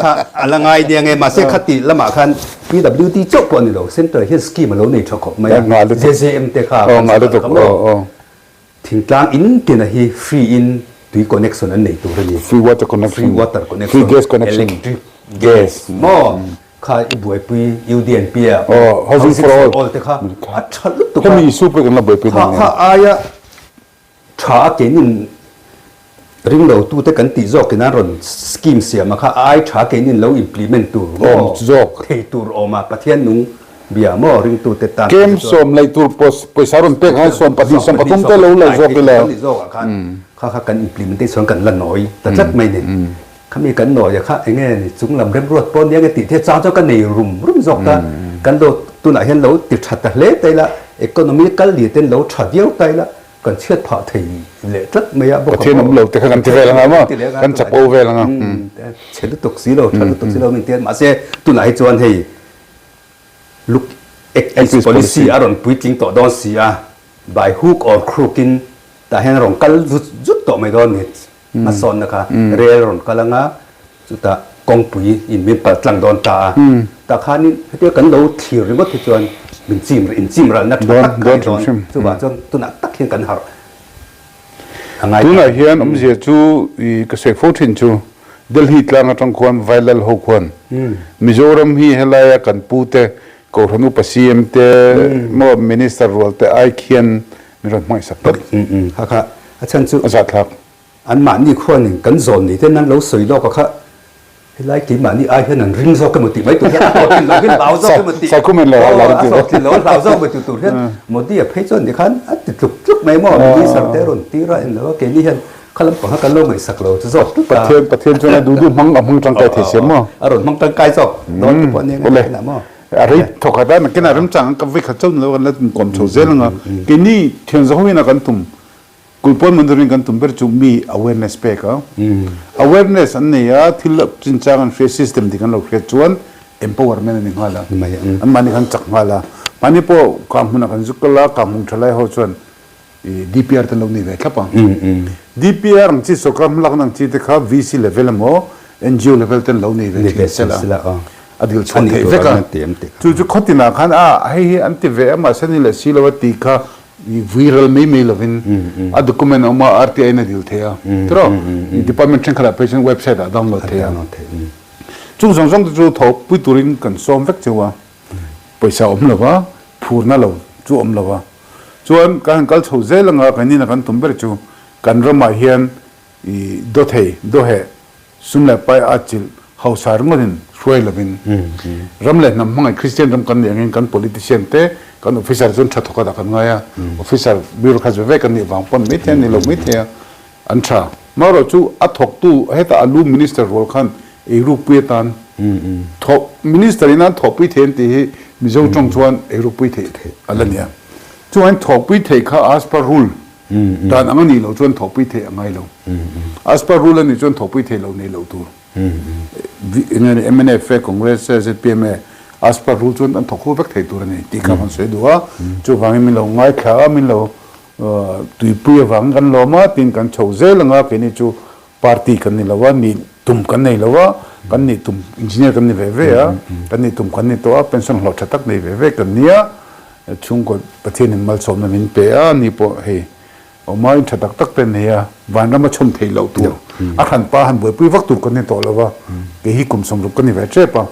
ค่ะอะไรไงเดียงไงมาเสกขัดตีละมาคัน PWD จบปนนี่เราเซ็นเตอร์เฮสกีมาเราในชอบไม่งาน JCM เตะค่ะงานตัวถึงกลางอินกินที่ free in ด้วย connection อันไหนตัวนี้ free water connection free gas connection electric gas ข้าอีบวยปีUDNP housing for all แต่ข้าชัดลุตุก็มีสู้ไปกันระเบิดไปได้ข้าอายะช้าเกินริงเราตู้แต่กันตีจอกกันนั่นรอนสกีมเสียมาข้าอายช้าเกินเรา implement ตัวจอกเทตัวออกมาประเทศนุ่งเบียร์มอริงตู้แต่ตาเกมส่งเลยตัวไปสารนเป็กให้ส่งปฏิสัมปทุมแต่เราเลยจอกไปแล้วข้ากัน implementation กันละน้อยแต่จัดไม่เนี่ยเขามีกันหน่อยค่ะไอ้เงี้ยจุงลำเรียบรวดปนยังไงติดเทจ้าเจ้ากันในรุ่มจอกตากันโดตัวไหนเห็นเราติดชัดแต่เละไปละอีโคโนมีกันเหลียเต้นเราชัดเดียวไปละกันเชื่อผ่าถี่เละจัดไม่อะประเทศน้ำเราแต่กันที่เวลาไงมั้งกันจับโอเวลาไงเชื่อตุกสีเราชัดตุกสีเรามีเตี้ยมาเสียตัวไหนจวนให้ลุกเอ็กซ์ policy อารมณ์ปุ้ยจริงต่อดอนสีอะ by hook or crook in แต่เห็นรองกัลจุดต่อไม่โดนเนี่ยมาสอนนะคะเรียรองกัลงะจุดตะกองปุ๋ยอินมีปัดหลังโดนตาแต่ข้านี่เดี๋ยวกันเราถีบรถที่จวนเป็นจิมอินจิมระนักตักกันโดนจุดว่าจนตัวนักตักเห็นกันหาตัวไหนเฮียนเสียจูเกษตรฟูทินจูเดลฮีตลางจังควรไวรัลหกคนมิโซรัมฮีเฮลายกันปูเตกอร์นุปัสยมเตมอมินิสเตอร์วอลเตไอเคียนมีรถไม่สักตัดค่ะอาจารย์จูอาจารย์ครับอันมันนี่คนหนึ่งกันโซนนี่ที่นั้นเราสวยโลกก็ค่ะไล่กี่มันนี่ไอ้เห็นนั่นริงโซกันหมดติไม่ตัวแค่ตัวกินเราขึ้นเบาโซกันหมดติสักคนมันเราโซกินเราเราโซไปตัวเห็นหมดที่เพจจนที่ขันอัดจุกจุกไม่หมดมีสังเตอร์นตีระเห็นแล้วเกนี่เห็นขลังของกันโลกไม่สักโลจะโซประเทศจนดูมังจังใจเทียมมั้งอารมณ์มังจังใจโซโดนตัวนี้ไงนะมั้งอะไรถกได้มันกินอะไรจังกับวิขจรแล้วกันแล้วกลมโชว์เซลล์ngaกินนี่เทียนจะเขาไม่นักันตุ่มกุลปนมันเรื่องกันตุ่มเปิดจุมี awareness เปก้า awareness อันนี้ที่เราจินจังกัน face system ที่กันเราเรียกจวน empowerment นี่มาละอันมันนี่กันจักมาละมันนี่พอความหุ่นกันจุกละความหุ่นทลายหัวจวน DPR ตั้งเรานี่เว้ยครับปัง DPR นั่งที่สกรรมลักนั่งที่ที่ข้า VC level มั้ง NGO level ตั้งเรานี่เว้ยเสร็จละอดีตชนเทเวกันจู่ๆคนที่นักขันให้อันที่เวมาเส้นนี่แหละสิลวัติกาวิรัลไม่มีลวินดูคุเมนต์ออกมา RTI นั่นดิลเทียตรอ Departmental ขนาดเพจเว็บไซต์ดาวน์โหลดเทียจู่ๆจู่ๆทบปุยตุรินกันซ้อมเวกเจ้าไปสาวเลยวะพูดนั่นเลวจู่เลยวะจู่อันการกัลชาวเซลังกันนี่นักขันตุ้มเบรจู่กันรำมาเฮียนdo he sumle pai achil hausar ngodinช่วยละเป็นรำเล่นน้ำมังไอคริสเตียนรำกันอย่างงี้กัน politician เต้กัน officer จนชัดทุกข์กันไงofficer บิโรคราซีเวกันนี่วางปนไม่เที่ยนี่ลงไม่เที่ยอันชามาเราจู่อัดถกตู้ให้ตาลูมินิสเตอร์วอลคันไอรูปเปียตันทบมินิสเตอร์นั้นทบปีเทียนที่มิโซจงชวนไอรูปปีเทียอะไรเนี่ยชวนทบปีเทียข้า as per rule แต่อันนี้เราชวนทบปีเทียไงเรา as per rule นี่ชวนทบปีเทียเราเนี่ยเราตัวMNF Congress ZPM as per rule จนอันถกคู่เวกเทตัวนี้ที่ข้ามันสวยดูว่าจู่ฟังมิโลง่ายข้ามิโลตุยปุยฟังกันโลมาตินกันโชว์เซลงาเป็นนี่จู่ปาร์ตี้กันนี่ละว่านี่ตุ่มกันนี่ละว่ากันนี่ตุ่มอินจิเนียร์กันนี่เว่ยกันนี่ตุ่มกันนี่ตัวเป็นส่วนหลอดชัดตักนี่เว่ยกันเนี่ยช่วงก็ประเทศนี้มันสมนินเปียนี่พอเฮออกมาชัดตักเป็นเนี่ยวันนั้นมาชมเทเหล่าตัวอาคารป้าหันบ่อยปุยวักตุกันนี่ตัวละว่าเกี่ยกุมสมรุปกันนี่เว่ยเจ็บปะ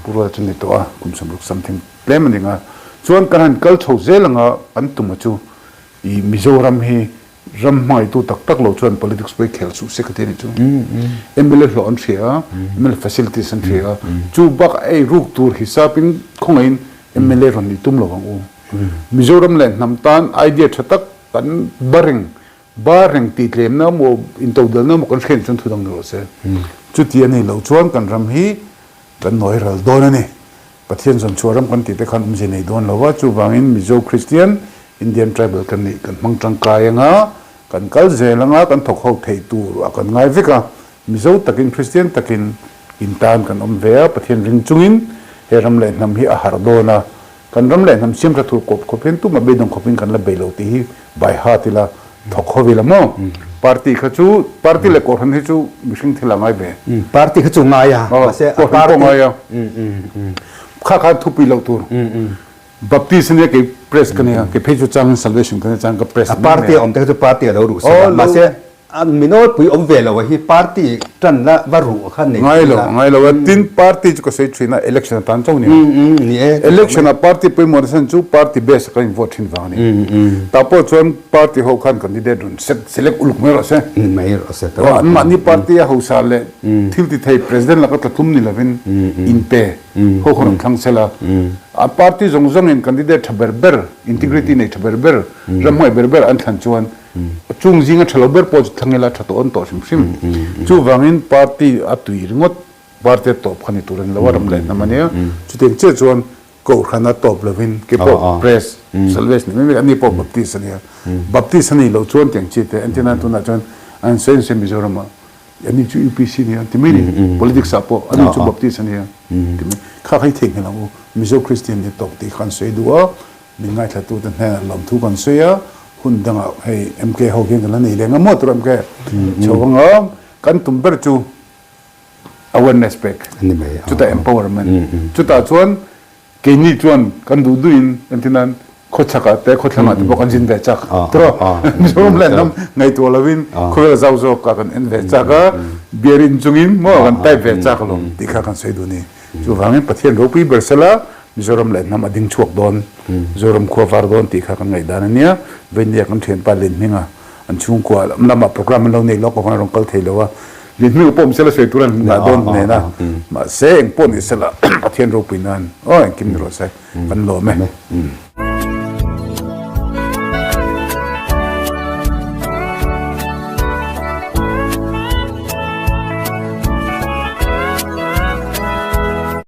พูดว่าจนนี่ตัวกุมสมรุป something เล่มันยังไงส่วนการกัลโชเซลงาอันตุ่มจู่อีมิโซรัมเฮรำไม่ตัวตักเราชวน politics ไปเขียนสุเสกเทนี่จู่MLA หลอนเสีย MLA facilities เสียจู่บักไอ้รูปตัวฮิซาปินคงเอง MLA รันนี่ตุ้มเราของอูมิโซรัมเล่นน้ำตาลไอเดียชัดตักกันบาริงตีเทมนะโมอินโตเดลนะโมกันเขียนจนทุดังเราเสียจุดที่นี่เราชวนกันรำฮีกันหน่อยเราโดนนี่ประเทศส่วนชวนรำกันติดแต่ขันไม่ใช่ในโดนเราว่าจู่ฟังอินมิโซคริสเตียนอินเดียนทริบัลกันนี่กันมังจังกายงากันกัลเซลงากันถกเขาเทตูกันง่ายฟิกะมิโซตักินคริสเตียนตักินอินตานกันเวียประเทศริงจุงินเฮรำเล่นนำฮีอาหารโดนะกันรำเล่นนำเชื่อมกระถูกกบเป็นตู้มาเบดงกบเป็นกันละเบลตีใบฮาติละถกเขาวิละมั้งปาร์ตี้ขจูปาร์ตี้เล็กคนที่จูมิชิงที่ละไงเบปาร์ตี้ขจูง่ายอ่ะปาร์ตี้ง่ายอ่ะข้าทุบปีเราตัวบัพติสเนี่ยกี่เพรสกันเนี่ยกี่เพจจัง salvation กันจังกับเพรสปาร์ตี้อมแต่ก็ปาร์ตี้เรารู้สิมาเสียอันมิโนปุยอมเวลว่าฮีปาร์ตี้จันละวารุขันนี่ง่ายเลยว่าตินปาร์ตี้จุก็เสียชีนะ election ตันเจ้านี่ election ปาร์ตี้ไปหมดสันจูปาร์ตี้เบสกันโหวตทิ้งฟังนี่แต่พอชวนปาร์ตี้เขาขันกันดีเด่นselect อุลุกไม่รอดเสียไม่รอดเสียแต่ว่ามันนี่ปาร์ตี้เขาสาเลยที่ที่ไทย president แล้วก็ตัดทุ่มนี่ละเป็นอินเปย์เขาคนทั้งเสละปาร์ตี้จงเห็นกันดีเด่นทับเบอร์ integrity เนี่ยทับเบอร์รำไม่เบอร์อันทันชวนจุงจิงก็ทะเลาะเบอร์พอจะทั้งเวลาทัดตัวอันต่อชิมจู่วังอินปาร์ตี้อัตุยงดปาร์ตี้ตบขันตัวนั้นแล้วว่ารำเล่นนั่นมันเนี่ยจุดเด่นเจ้าชวนกูขันตบเลวินเก็บพอเพรสเซลเวสนี่ไม่อันนี้พอบัพติสเนี่ยบัพติสนี่เราชวนอย่างจิตแต่อันที่นั่นตัวนั้นชวนอันเซนเซมิโซรามาอันนี้จู่ UPC เนี่ยที่ไม่ดี politics อ่ะพออันนี้จู่บัพติสเนี่ยที่ไม่ข้าให้ทิ้งให้เรามิโซคริสเตียนเนี่ยตกตีขันเสียดูว่ามีง่ายทัดตัวแต่แน่ลำทุกันเสีย หุ่นดังเอาให้ MK เขาเขียนกันแล้วนี่เลยงั้นหมดตัว MK โชว์งอกันตุ่มเปิดจู awareness back อันนี้ไม่ จุดแต่ empowerment จุดแต่ชวนเกนี่ชวนกันดูดูอินอันที่นั้นโคชักแต่โคชักแต่บอกกันจินเวจักตัวมิโซรมเล่นน้ำไงตัวละวินคุยกับเจ้าโจกันอินเวจักก็เบียรินจุงินมั่วกันไต่เวจักลงที่ข้ากันใส่ดูนี่จู่ฟังนี้ประเทศโลกีเบอร์เซล่ามิโซรมเล่นน้ำอดิ่งชวกโดนมิโซรมขวาฟาร์โดนที่ข้ากันไงด้านนี้เวียนเดียกันเทียนปาลินมิงอ่ะอันชุ่มกว่าน้ำมาโปรแกรมมันเราเนี่ยเราก็ฟังเราเปิดเทเลว่าลินมิวปมเสละสวยตัวนั้นมาโดนเนี่ยนะมาเสียงปนอิสระประเทศโลกีนั้นโอ้ยกินรสใส่กันโลไหม